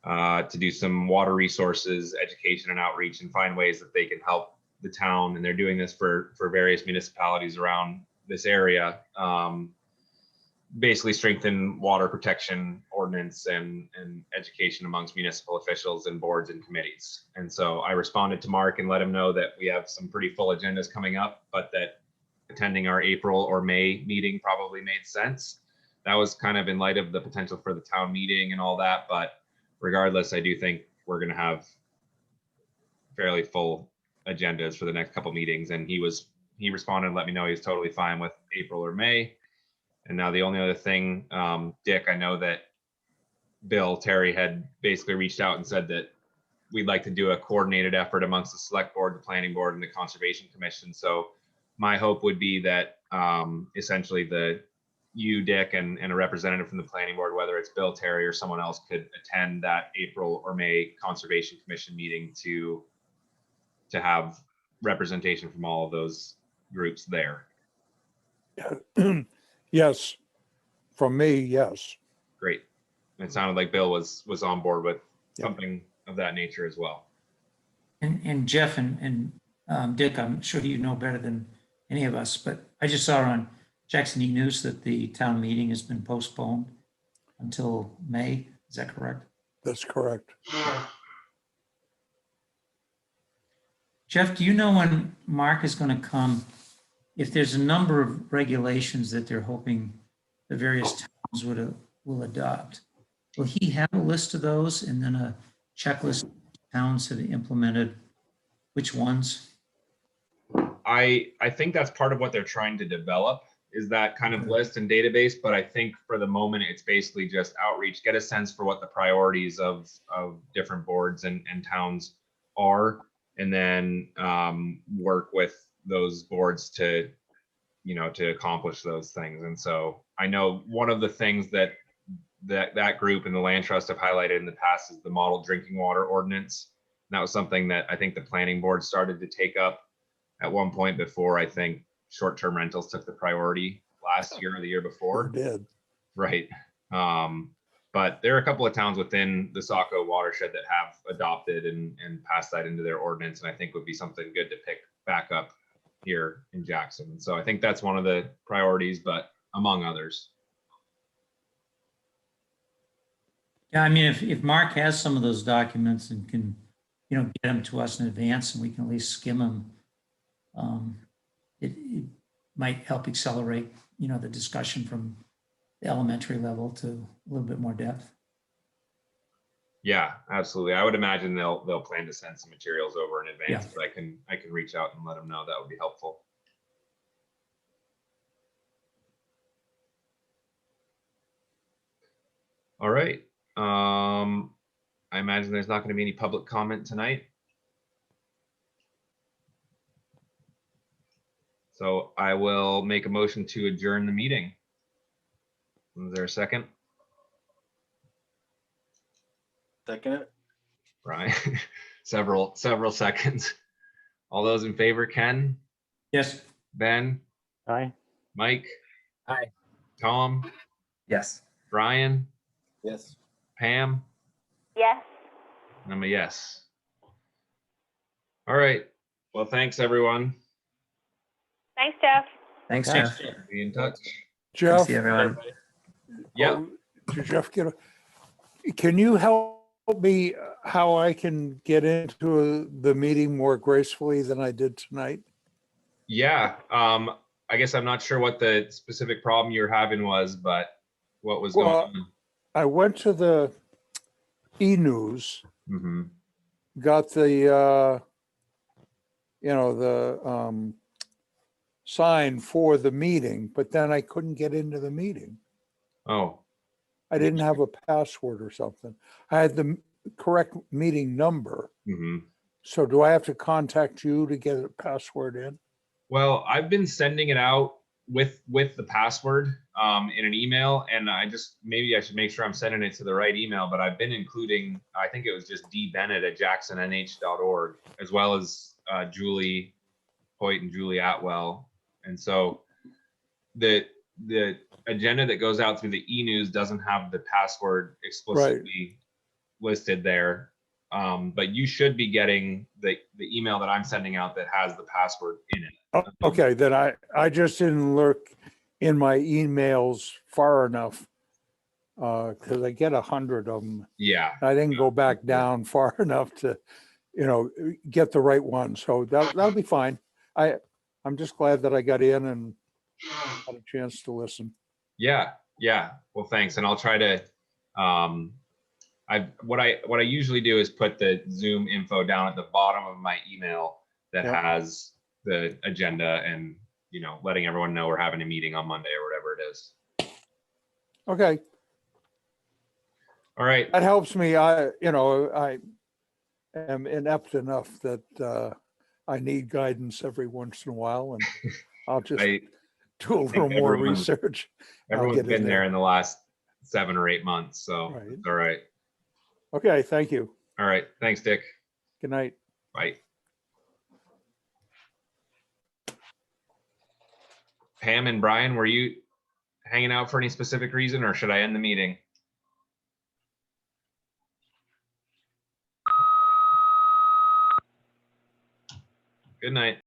to do some water resources, education and outreach, and find ways that they can help the town. And they're doing this for various municipalities around this area. Basically strengthen water protection ordinance and education amongst municipal officials and boards and committees. And so I responded to Mark and let him know that we have some pretty full agendas coming up, but that attending our April or May meeting probably made sense. That was kind of in light of the potential for the town meeting and all that. But regardless, I do think we're going to have fairly full agendas for the next couple meetings. And he responded and let me know he was totally fine with April or May. And now the only other thing, Dick, I know that Bill Terry had basically reached out and said that we'd like to do a coordinated effort amongst the select board, the planning board, and the conservation commission. So my hope would be that essentially you, Dick, and a representative from the planning board, whether it's Bill Terry or someone else, could attend that April or May conservation commission meeting to have representation from all of those groups there. Yeah. Yes, from me, yes. Great. It sounded like Bill was on board with Yep. something of that nature as well. And Jeff and Dick, I'm sure you know better than any of us, but I just saw on Jackson E-News that the town meeting has been postponed until May. Is that correct? That's correct. Jeff, do you know when Mark is going to come? If there's a number of regulations that they're hoping the various towns will adopt, will he have a list of those and then a checklist of towns have implemented which ones? I think that's part of what they're trying to develop, is that kind of list and database. But I think for the moment, it's basically just outreach, get a sense for what the priorities of different boards and towns are, and then work with those boards to accomplish those things. And so I know one of the things that group and the land trust have highlighted in the past is the model drinking water ordinance. And that was something that I think the planning board started to take up at one point before I think short-term rentals took the priority last year or the year before. Sure did. Right. But there are a couple of towns within the Saco watershed that have adopted and passed that into their ordinance, and I think would be something good to pick back up here in Jackson. And so I think that's one of the priorities, but among others. Yeah, I mean, if Mark has some of those documents and can, get them to us in advance and we can at least skim them, it might help accelerate, the discussion from the elementary level to a little bit more depth. Yeah, absolutely. I would imagine they'll plan to send some materials over in advance, Yeah. but I can reach out and let them know. That would be helpful. All right. I imagine there's not going to be any public comment tonight. So I will make a motion to adjourn the meeting. Is there a second? Second. Right. several seconds. All those in favor, Ken, Yes. Ben, Aye. Mike, Aye. Tom, Yes. Brian, Yes. Pam, Yes. and I'm a yes. All right. Well, thanks everyone. Thanks, Jeff. Thanks, Thanks. Jeff. Be in touch. Jeff, See everyone. Yeah. did Jeff can you help me how I can get into the meeting more gracefully than I did tonight? Yeah. I guess I'm not sure what the specific problem you're having was, but what was going on? I went to the e-news, Mm-hmm. got the, sign for the meeting, but then I couldn't get into the meeting. Oh, I didn't have a password or something. I had the correct meeting number. mm-hmm. So do I have to contact you to get a password in? Well, I've been sending it out with the password in an email, and maybe I should make sure I'm sending it to the right email, but I've been including, I think it was just dbennett@jacksonnh.org, as well as Julie Hoyt and Julie Atwell. And so the agenda that goes out through the e-news doesn't have the password explicitly listed there. But you should be getting the email that I'm sending out that has the password in it. Oh, okay, then I just didn't look in my emails far enough because I get 100 of them. Yeah. I didn't go back down far enough to, get the right one. So that'll be fine. I'm just glad that I got in and had a chance to listen. Yeah. Well, thanks. And I'll try to, what I usually do is put the Zoom info down at the bottom of my email that Yep. has the agenda and, letting everyone know we're having a meeting on Monday or whatever it is. Okay, All right. that helps me. I am inept enough that I need guidance every once in a while, and I'll just I do a little more everyone- research. I'll Everyone's get in been there there. in the last 7 or 8 months, so Right. it's all right. Okay, thank you. All right. Thanks, Dick. Good night. Bye. Pam and Brian, were you hanging out for any specific reason, or should I end the meeting? Good night.